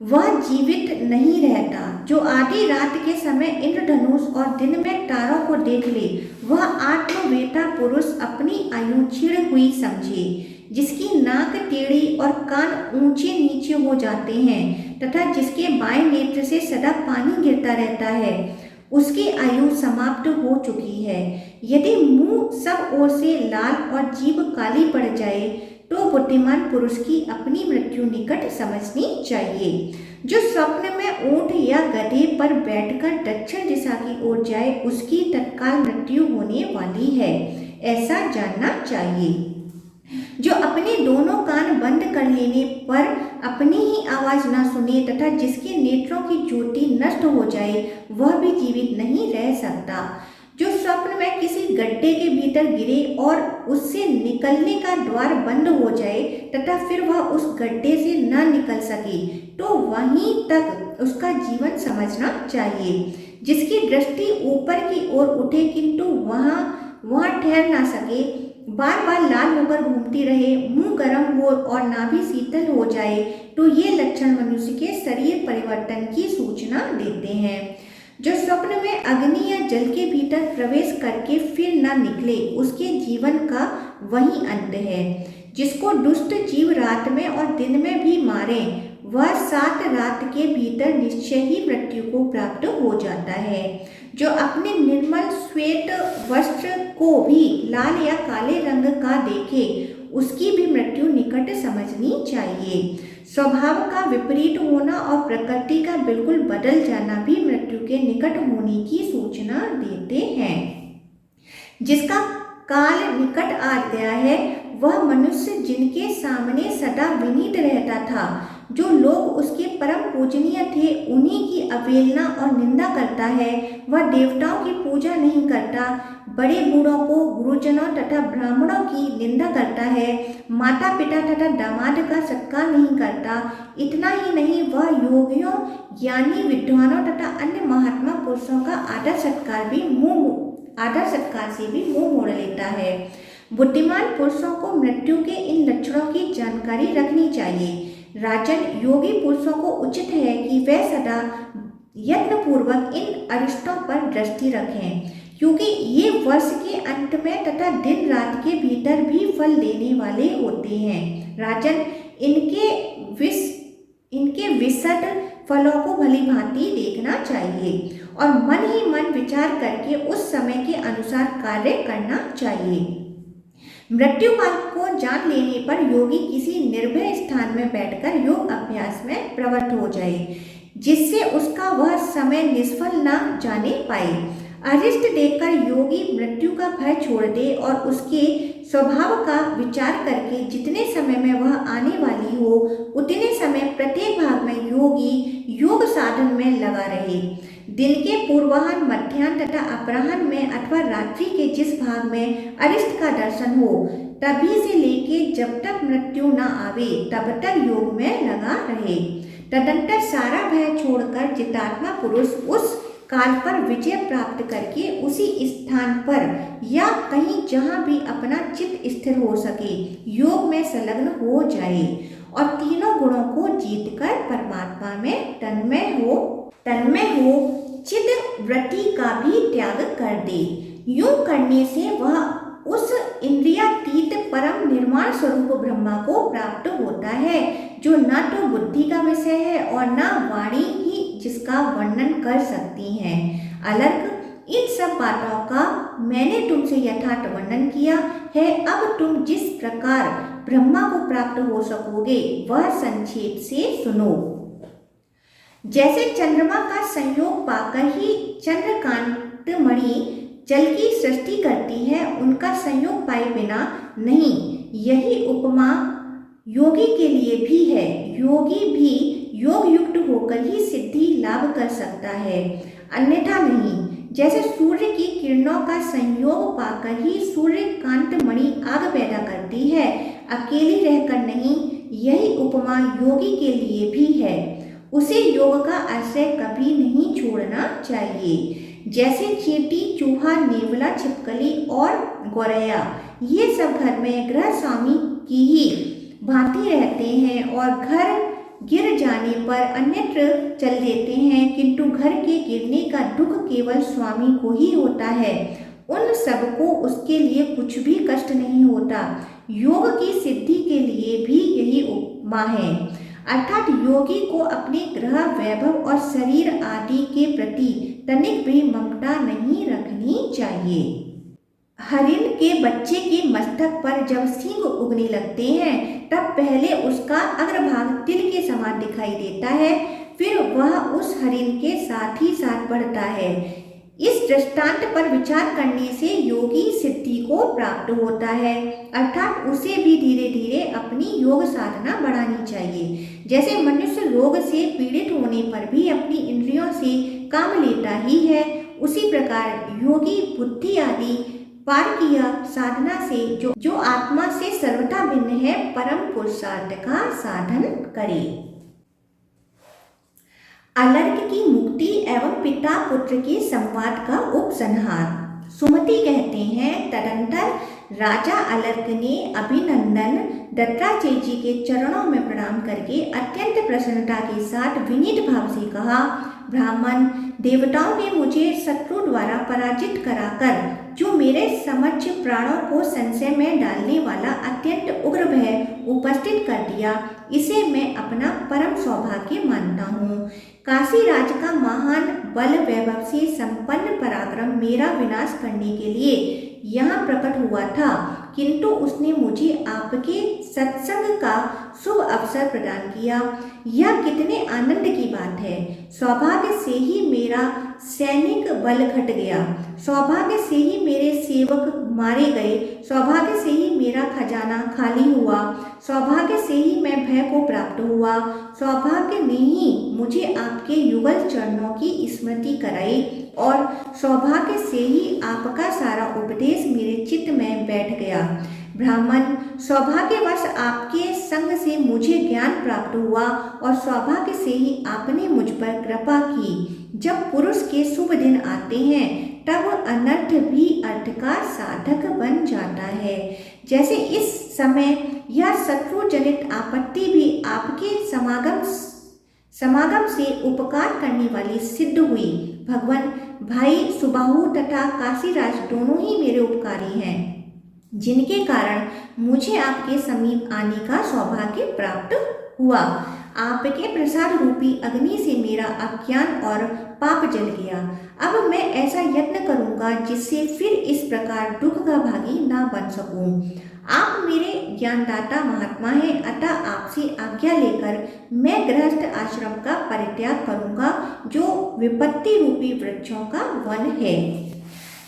[SPEAKER 1] वह जीवित नहीं रहता। जो आधी रात के समय इंद्रधनुष और दिन में तारों को देख ले, वह आत्मवेता पुरुष अपनी आयु क्षीण हुई समझे। जिसकी नाक टेढ़ी और कान ऊंचे नीचे हो जाते हैं तथा जिसके बाएं नेत्र से सदा पानी गिरता रहता है, उसकी आयु समाप्त हो चुकी है। यदि मुंह सब ओर से लाल और जीभ काली पड़ जाए तो बुद्धिमान पुरुष की अपनी मृत्यु निकट समझनी चाहिए। जो स्वप्न में ऊंट या गधे पर बैठकर दक्षिण दिशा की ओर जाए, उसकी तत्काल मृत्यु होने वाली है, ऐसा जानना चाहिए। जो अपने दोनों कान बंद कर लेने पर अपनी ही आवाज न सुने तथा जिसके नेत्रों की ज्योति नष्ट हो जाए, वह भी जीवित नहीं रह सकता। जो स्वप्न में किसी गड्ढे के भीतर गिरे और उससे निकलने का द्वार बंद हो जाए तथा फिर वह उस गड्ढे से न निकल सके, तो वहीं तक उसका जीवन समझना चाहिए। जिसकी दृष्टि ऊपर की ओर उठे किंतु वहाँ ठहर ना सके, बार बार लाल होकर घूमती रहे, मुंह गर्म हो और नाभि शीतल हो जाए, तो ये लक्षण मनुष्य के शरीर परिवर्तन की सूचना देते हैं। जो स्वप्न में अग्नि या जल के भीतर प्रवेश करके फिर न निकले, उसके जीवन का वही अंत है। जिसको दुष्ट जीव रात में और दिन में भी मारे, वह 7 रात के भीतर निश्चय ही मृत्यु को प्राप्त हो जाता है। जो अपने निर्मल श्वेत वस्त्र को भी लाल या काले रंग का देखे, उसकी भी मृत्यु निकट समझनी चाहिए। स्वभाव का विपरीत होना और प्रकृति का बिल्कुल बदल जाना भी मृत्यु के निकट होने की सूचना देते हैं। जिसका काल निकट आ गया है, वह मनुष्य जिनके सामने सदा विनीत रहता था, जो लोग उसके परम पूजनीय थे, उन्हीं की अवहेलना और निंदा करता है। वह देवताओं की पूजा नहीं करता, बड़े बूढ़ों को, गुरुजनों तथा ब्राह्मणों की निंदा करता है, माता पिता तथा दामाद का सत्कार नहीं करता। इतना ही नहीं, वह योगियों, ज्ञानी, विद्वानों तथा अन्य महात्मा पुरुषों का आदर सत्कार से भी मुंह मोड़ लेता है। बुद्धिमान पुरुषों को मृत्यु के इन लक्षणों की जानकारी रखनी चाहिए। राजन, योगी पुरुषों को उचित है कि वे सदा यत्नपूर्वक इन अरिष्टों पर दृष्टि रखें, क्योंकि ये वर्ष के अंत में तथा दिन रात के भीतर भी फल देने वाले होते हैं। राजन, इनके विशद फलों को भली भांति देखना चाहिए और मन ही मन विचार करके उस समय के अनुसार कार्य करना चाहिए। मृत्यु काल को जान लेने पर योगी किसी निर्भय स्थान में बैठकर योग अभ्यास में प्रवृत्त हो जाए, जिससे उसका वह समय निष्फल न जाने पाए। अरिष्ट देखकर योगी मृत्यु का भय छोड़ दे और उसके स्वभाव का विचार करके जितने समय में वह आने वाली हो, उतने समय प्रत्येक भाग में योगी योग साधन में लगा रहे। दिन के पूर्वाह्न, मध्याह्न तथा अपराह्न में अथवा रात्रि के जिस भाग में अरिष्ट का दर्शन हो, तभी से लेके जब तक मृत्यु न आवे तब तक योग में लगा रहे। तदंतर सारा भय छोड़कर जितात्मा पुरुष उस काल पर विजय प्राप्त करके उसी स्थान पर या कहीं जहाँ भी अपना चित्त स्थिर हो सके योग में संलग्न हो जाए और तीनों गुणों को जीतकर परमात्मा में तन्मय हो चिद वृत्ति का भी त्याग कर दे। यूं करने से वह उस इंद्रियातीत परम निर्माण स्वरूप ब्रह्मा को प्राप्त होता है जो न तो बुद्धि का विषय है और न वाणी ही जिसका वर्णन कर सकती है। अलर्क, इन सब बातों का मैंने तुमसे यथार्थ वर्णन किया है। अब तुम जिस प्रकार ब्रह्मा को प्राप्त हो सकोगे वह संक्षेप से सुनो। जैसे चंद्रमा का संयोग पाकर ही चंद्रकांत मणि जल की सृष्टि करती है, उनका संयोग पाए बिना नहीं। यही उपमा योगी के लिए भी है। योगी भी योग युक्त होकर ही सिद्धि लाभ कर सकता है, अन्यथा नहीं। जैसे सूर्य की किरणों का संयोग पाकर ही सूर्यकांत मणि आग पैदा करती है, अकेली रहकर नहीं। यही उपमा योगी के लिए भी है। उसे योग का आश्रय कभी नहीं छोड़ना चाहिए। जैसे चींटी, चूहा, नेवला, छिपकली और गौरैया ये सब घर में गृह स्वामी की ही भांति रहते हैं और घर गिर जाने पर अन्यत्र चल देते हैं, किंतु घर के गिरने का दुख केवल स्वामी को ही होता है। उन सबको उसके लिए कुछ भी कष्ट नहीं होता। योग की सिद्धि के लिए भी यही उपमा है, अर्थात योगी को अपने ग्रह, वैभव और शरीर आदि के प्रति तनिक भी ममता नहीं रखनी चाहिए। हरिण के बच्चे के मस्तक पर जब सींग उगने लगते हैं तब पहले उसका अग्रभाग तिल के समान दिखाई देता है, फिर वह उस हरिण के साथ ही साथ बढ़ता है। इस दृष्टांत पर विचार करने से योगी सिद्धि को प्राप्त होता है, अर्थात उसे भी धीरे धीरे अपनी योग साधना बढ़ानी चाहिए। जैसे मनुष्य रोग से पीड़ित होने पर भी अपनी इंद्रियों से काम लेता ही है, उसी प्रकार योगी बुद्धि आदि पार किया साधना से जो आत्मा से सर्वथा भिन्न है, परम पुरुषार्थ का साधन करे। अलर्क की मुक्ति एवं पिता पुत्र के संवाद का उपसंहार। सुमति कहते हैं, तदंतर राजा अलर्क ने अभिनंदन दत्तात्रेय जी के चरणों में प्रणाम करके अत्यंत प्रसन्नता के साथ विनीत भाव से कहा, ब्राह्मण, देवताओं ने मुझे शत्रु द्वारा पराजित कराकर जो मेरे समक्ष प्राणों को संशय में डालने वाला अत्यंत उग्र भय उपस्थित कर दिया, इसे मैं अपना परम सौभाग्य मानता हूँ। काशी राज का महान बल वैभव से संपन्न पराक्रम मेरा विनाश करने के लिए यहाँ प्रकट हुआ था, किंतु उसने मुझे आपके सत्संग का शुभ अवसर प्रदान किया। यह कितने आनंद की बात है। सौभाग्य से ही मेरा सैनिक बल घट गया, सौभाग्य से ही मेरे सेवक मारे गए, सौभाग्य से ही मेरा खजाना खाली हुआ, सौभाग्य से ही मैं भय को प्राप्त हुआ, सौभाग्य ने ही मुझे आपके युगल चरणों की स्मृति कराई और सौभाग्य से ही आपका सारा उपदेश मेरे चित्त में बैठ गया। ब्राह्मण, सौभाग्यवश आपके संग से मुझे ज्ञान प्राप्त हुआ और सौभाग्य से ही आपने मुझ पर कृपा की। जब पुरुष के शुभ दिन आते हैं तब अनर्थ भी अर्थ का साधक बन जाता है। जैसे इस समय यह शत्रु जनित आपत्ति भी आपके समागम से उपकार करने वाली सिद्ध हुई। भगवान, भाई सुबाहु तथा काशीराज दोनों ही मेरे उपकारी हैं, जिनके कारण मुझे आपके समीप आने का सौभाग्य प्राप्त हुआ। आपके प्रसाद रूपी अग्नि से मेरा अज्ञान और पाप जल गया। अब मैं ऐसा यत्न करूंगा जिससे फिर इस प्रकार दुख का भागी ना बन सकूं। आप मेरे ज्ञानदाता महात्मा हैं, अतः आपसे आज्ञा लेकर मैं गृहस्थ आश्रम का परित्याग करूंगा, जो विपत्ति रूपी वृक्षों का वन है।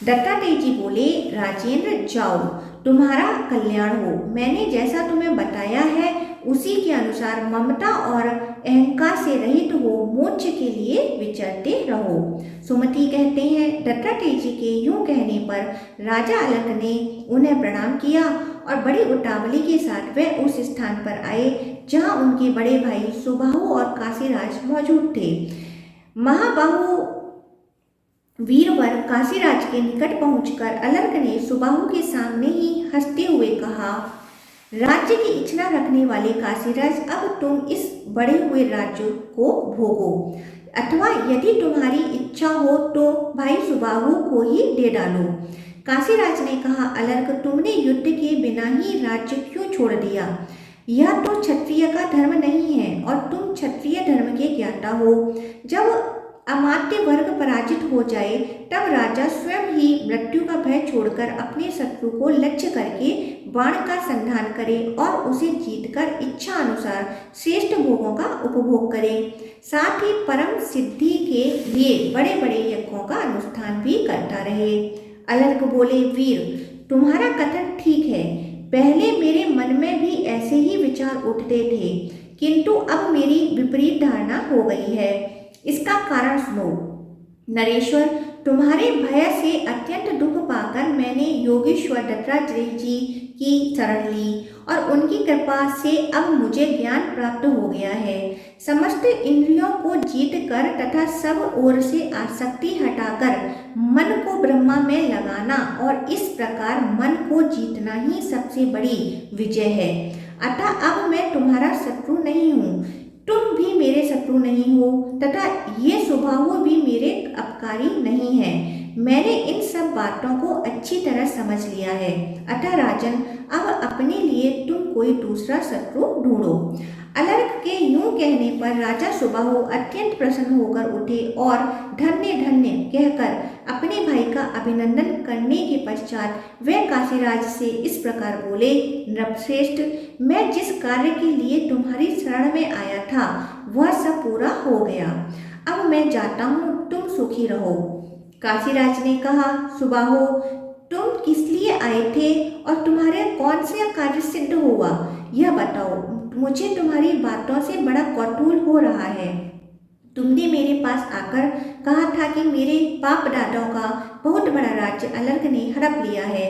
[SPEAKER 1] दत्तात्रेय जी बोले, राजेंद्र, जाओ, तुम्हारा कल्याण हो। मैंने जैसा तुम्हें बताया है उसी के अनुसार ममता और अहंकार से रहित हो मोक्ष के लिए विचरते रहो। सुमति कहते हैं, दत्तात्रेय जी के यूं कहने पर राजा अलर्क ने उन्हें प्रणाम किया और बड़ी उतावली के साथ वे उस स्थान पर आए जहाँ उनके बड़े भाई सुबाहु और काशीराज मौजूद थे। महाबाहु वीरवर काशीराज के निकट पहुंचकर अलर्क ने सुबाहु के सामने ही हंसते हुए कहा, राज्य की इच्छा रखने वाले काशीराज, अब तुम इस बड़े हुए राज्य को भोगो, अथवा यदि तुम्हारी इच्छा हो तो भाई सुबाहु को ही दे डालो। काशीराज ने कहा, अलर्क, तुमने युद्ध के बिना ही राज्य क्यों छोड़ दिया? यह तो क्षत्रिय का धर्म नहीं है और तुम क्षत्रिय धर्म के ज्ञाता हो। जब अमात्य वर्ग पराजित हो जाए तब राजा स्वयं ही मृत्यु का भय छोड़कर अपने शत्रु को लक्ष्य करके बाण का संधान करे और उसे जीतकर इच्छा अनुसार श्रेष्ठ भोगों का उपभोग करे, साथ ही परम सिद्धि के लिए बड़े बड़े यज्ञों का अनुष्ठान भी करता रहे। अलर्क बोले, वीर, तुम्हारा कथन ठीक है। पहले मेरे मन में भी ऐसे ही विचार उठते थे, किंतु अब मेरी विपरीत धारणा हो गई है। इसका कारण सुनो। नरेश्वर, तुम्हारे भय से अत्यंत दुख पाकर मैंने योगेश्वर दत्तात्रेय जी की शरण ली और उनकी कृपा से अब मुझे ज्ञान प्राप्त हो गया है। समस्त इंद्रियों को जीतकर तथा सब ओर से आसक्ति हटाकर मन को ब्रह्मा में लगाना और इस प्रकार मन को जीतना ही सबसे बड़ी विजय है। अतः अब मैं तुम्हारा शत्रु नहीं हूँ, तुम भी मेरे शत्रु नहीं हो तथा ये सुबाहु भी मेरे अपकारी नहीं है। मैंने इन सब बातों को अच्छी तरह समझ लिया है। अतः राजन, अब अपने लिए तुम कोई दूसरा शत्रु ढूंढो। अलर्क के यूं कहने पर राजा सुबाहु अत्यंत प्रसन्न होकर उठे और धन्य धन्य कहकर अपने भाई का अभिनंदन करने के पश्चात वे काशीराज से इस प्रकार बोले, नृपश्रेष्ठ, मैं जिस कार्य के लिए तुम्हारी शरण में आया था वह सब पूरा हो गया। अब मैं जाता हूँ, तुम सुखी रहो। काशीराज ने कहा, सुबाहु, तुम किस लिए आए थे और तुम्हारे कौन सा कार्य सिद्ध हुआ, यह बताओ। मुझे तुम्हारी बातों से बड़ा कौतूहल हो रहा है। तुमने मेरे पास आकर कहा था कि मेरे बाप दादाओं का बहुत बड़ा राज्य अलर्क ने हड़प लिया है,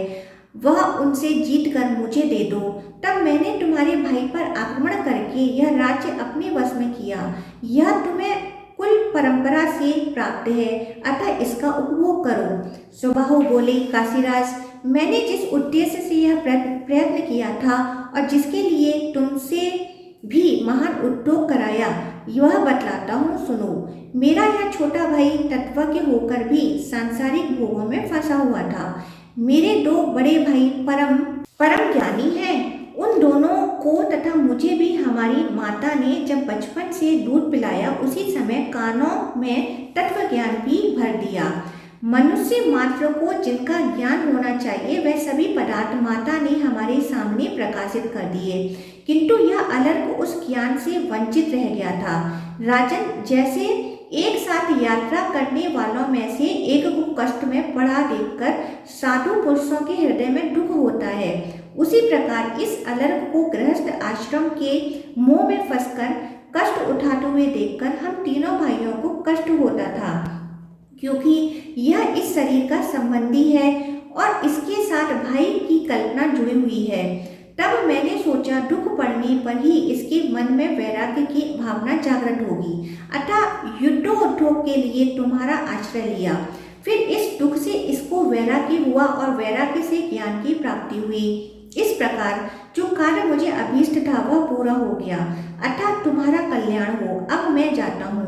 [SPEAKER 1] वह उनसे जीत कर मुझे दे दो। तब मैंने तुम्हारे भाई पर आक्रमण करके यह राज्य अपने वश में किया। यह तुम्हें कुल परंपरा से प्राप्त है, अतः इसका उपभोग करो। सुबाहु बोले, काशीराज, मैंने जिस उद्देश्य से यह प्रयत्न किया था और जिसके लिए तुमसे भी महान उद्योग कराया, यह बतलाता हूँ, सुनो। मेरा यह छोटा भाई तत्वज्ञ होकर भी सांसारिक भोगों में फंसा हुआ था। मेरे दो बड़े भाई परम ज्ञानी हैं। उन दोनों को तथा मुझे भी हमारी माता ने जब बचपन से दूध पिलाया उसी समय कानों में तत्व ज्ञान भी भर दिया। मनुष्य मात्र को जिनका ज्ञान होना चाहिए वह सभी पदार्थ माता ने हमारे सामने प्रकाशित कर दिए, किंतु यह अलर्क उस ज्ञान से वंचित रह गया था। राजन, जैसे एक साथ यात्रा करने वालों में से एक को कष्ट में पड़ा देखकर साधु पुरुषों के हृदय में दुख होता है, उसी प्रकार इस अलर्क को गृहस्थ आश्रम के मोह में फंसकर कष्ट उठाते हुए देखकर हम तीनों भाइयों को कष्ट होता था, क्योंकि यह इस शरीर का संबंधी है और इसके साथ भाई की कल्पना जुड़ी हुई है। तब मैंने सोचा दुख पड़ने पर ही इसके मन में वैराग्य की भावना जागृत होगी, अतः युद्धोद्योग के लिए तुम्हारा आश्रय लिया। फिर इस दुख से इसको वैराग्य हुआ और वैराग्य से ज्ञान की प्राप्ति हुई। इस प्रकार जो कार्य मुझे अभीष्ट था वह पूरा हो गया, अतः तुम्हारा कल्याण हो। अब मैं जाता हूँ।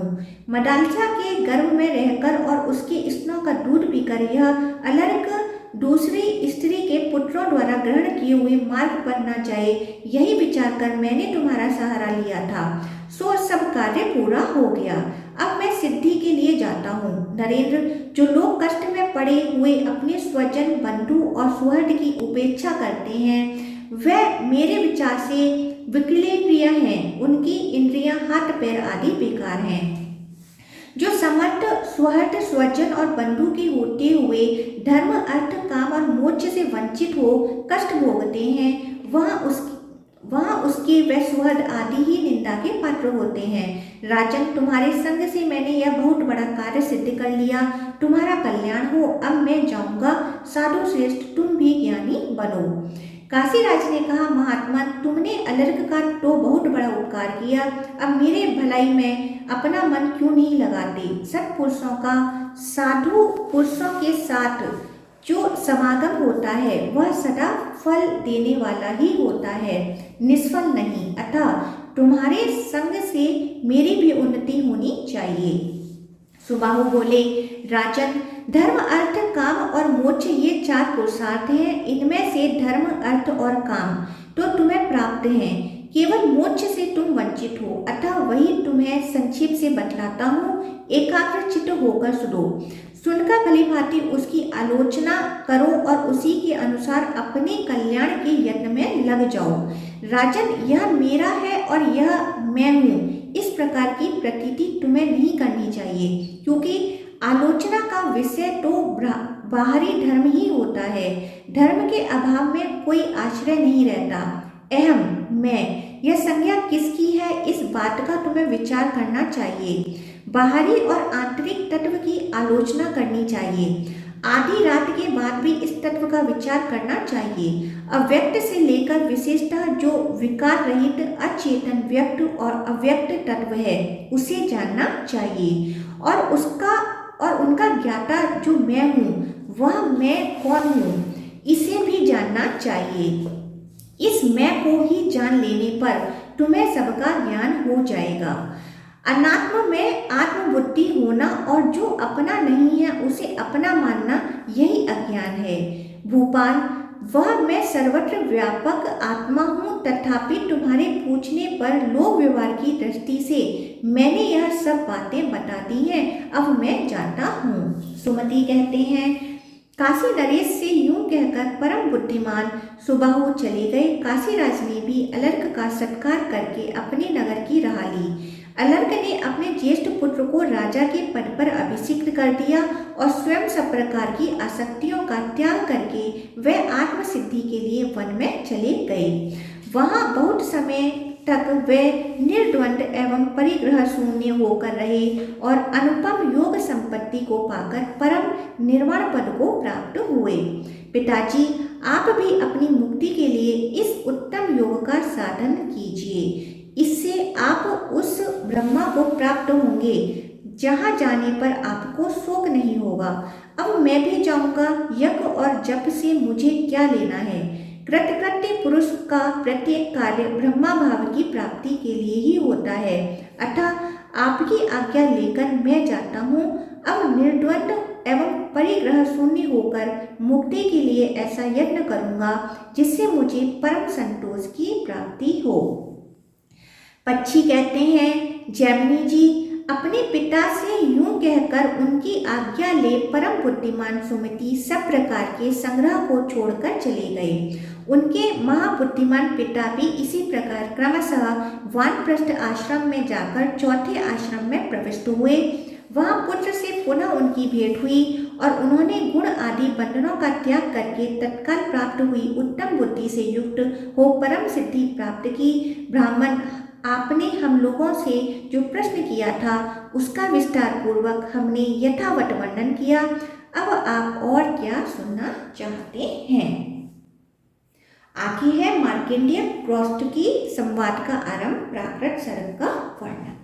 [SPEAKER 1] मदालसा के गर्भ में रहकर और उसके स्तनों का दूध पीकर यह अलर्क दूसरी स्त्री के पुत्रों द्वारा ग्रहण किए हुए मार्ग पर न जाए, यही विचार कर मैंने तुम्हारा सहारा लिया था। सो सब कार्य पूरा हो गया। अब मैं सिद्धि के लिए जाता हूँ। नरेंद्र, जो लोग कष्ट में पड़े हुए अपने स्वजन, बंधु और सुहृद की उपेक्षा करते हैं वह मेरे विचार से विकलप्रिय हैं। उनकी इंद्रियां, हाथ पैर आदि बेकार हैं। जो समर्थ सुहृद, स्वजन और बंधु के होते हुए धर्म, अर्थ, काम और मोक्ष से वंचित हो कष्ट भोगते हैं, वहाँ उसके व सुहृद आदि ही निंदा के पात्र होते हैं। राजन, तुम्हारे संग से मैंने यह बहुत बड़ा कार्य सिद्ध कर लिया। तुम्हारा कल्याण हो। अब मैं जाऊंगा। साधु श्रेष्ठ, तुम भी ज्ञानी बनो। काशीराज ने कहा, महात्मा, तुमने अलर्क का तो बहुत बड़ा उपकार किया, अब मेरे भलाई में अपना मन क्यों नहीं लगाते। सत्पुरुषों का साधु पुरुषों के साथ जो समागम होता है वह सदा फल देने वाला ही होता है, निष्फल नहीं। अतः तुम्हारे संग से मेरी भी उन्नति होनी चाहिए। सुबाहु बोले, राजन, धर्म अर्थ काम और मोक्ष ये 4 पुरुषार्थ हैं। इनमें से धर्म अर्थ और काम तो तुम्हें प्राप्त हैं, केवल मोक्ष से तुम वंचित हो। अतः वही तुम्हें संक्षेप से बतलाता हूँ, एकाग्रचित्त होकर सुनो। सुनकर भली भांति उसकी आलोचना करो और उसी के अनुसार अपने कल्याण के यत्न में लग जाओ। राजन, यह मेरा है और यह मैं हूँ, इस प्रकार की प्रतीति तुम्हें नहीं करनी चाहिए, क्योंकि आलोचना का विषय तो बाहरी धर्म ही होता है। धर्म के अभाव में कोई आश्रय नहीं रहता। अहम, मैं, यह संज्ञा किसकी है, इस बात का तुम्हें विचार करना चाहिए। बाहरी और आंतरिक तत्व की आलोचना करनी चाहिए। आधी रात के बाद भी इस तत्व का विचार करना चाहिए। अव्यक्त से लेकर विशेषतः जो विकार रहित अचेतन व्यक्त और अव्यक्त तत्व है उसे जानना चाहिए, और उनका ज्ञाता जो मैं हूँ वह मैं कौन हूँ इसे भी जानना चाहिए। इस मैं को ही जान लेने पर तुम्हें सबका ज्ञान हो जाएगा। अनात्म में आत्मबुद्धि होना और जो अपना नहीं है उसे अपना मानना, यही अज्ञान है। भूपाल, वह मैं सर्वत्र व्यापक आत्मा हूँ, तथापि तुम्हारे पूछने पर लोक व्यवहार की दृष्टि से मैंने यह सब बातें बता दी हैं, अब मैं जानता हूँ। सुमति कहते हैं, काशी नरेश से यूं कहकर परम बुद्धिमान सुबाहु चले गए। काशीराज ने भी अलर्क का सत्कार करके अपने नगर की राह ली। अलर्क ने अपने ज्येष्ठ पुत्र को राजा के पद पर अभिषिक्त कर दिया और स्वयं सब प्रकार की आसक्तियों का त्याग करके वह आत्मसिद्धि के लिए वन में चले गए। वहां बहुत समय तक वे निर्द्वंद एवं परिग्रह शून्य होकर रहे और अनुपम योग संपत्ति को पाकर परम निर्वाण पद को प्राप्त हुए। पिताजी, आप भी अपनी मुक्ति के लिए इस उत्तम योग का साधन कीजिए, इससे आप उस ब्रह्मा को प्राप्त होंगे जहाँ जाने पर आपको शोक नहीं होगा। अब मैं भी जाऊंगा, यज्ञ और जप से मुझे क्या लेना है। कृतकृत्य पुरुष का प्रत्येक कार्य ब्रह्मा भाव की प्राप्ति के लिए ही होता है। अतः आपकी आज्ञा लेकर मैं जाता हूँ। अब निर्द्वंद एवं परिग्रह शून्य होकर मुक्ति के लिए ऐसा यत्न करूँगा जिससे मुझे परम संतोष की प्राप्ति हो। पक्षी कहते हैं, जैमिनी जी, अपने पिता से यूं कहकर उनकी आज्ञा ले परम बुद्धिमान सुमति सब प्रकार के संग्रह को छोड़कर चले गए। उनके महाबुद्धिमान पिता भी इसी प्रकार क्रमशः वानप्रस्थ आश्रम में जाकर चौथे आश्रम में प्रविष्ट हुए। वहां पुत्र से पुनः उनकी भेंट हुई और उन्होंने गुण आदि बंधनों का त्याग करके तत्काल प्राप्त हुई उत्तम बुद्धि से युक्त हो परम सिद्धि प्राप्त की। ब्राह्मण, आपने हम लोगों से जो प्रश्न किया था उसका विस्तार पूर्वक हमने यथावत वर्णन किया। अब आप और क्या सुनना चाहते हैं? आगे है मार्कंडेय प्रोक्त की संवाद का आरंभ, प्राकृत सर्ग का वर्णन।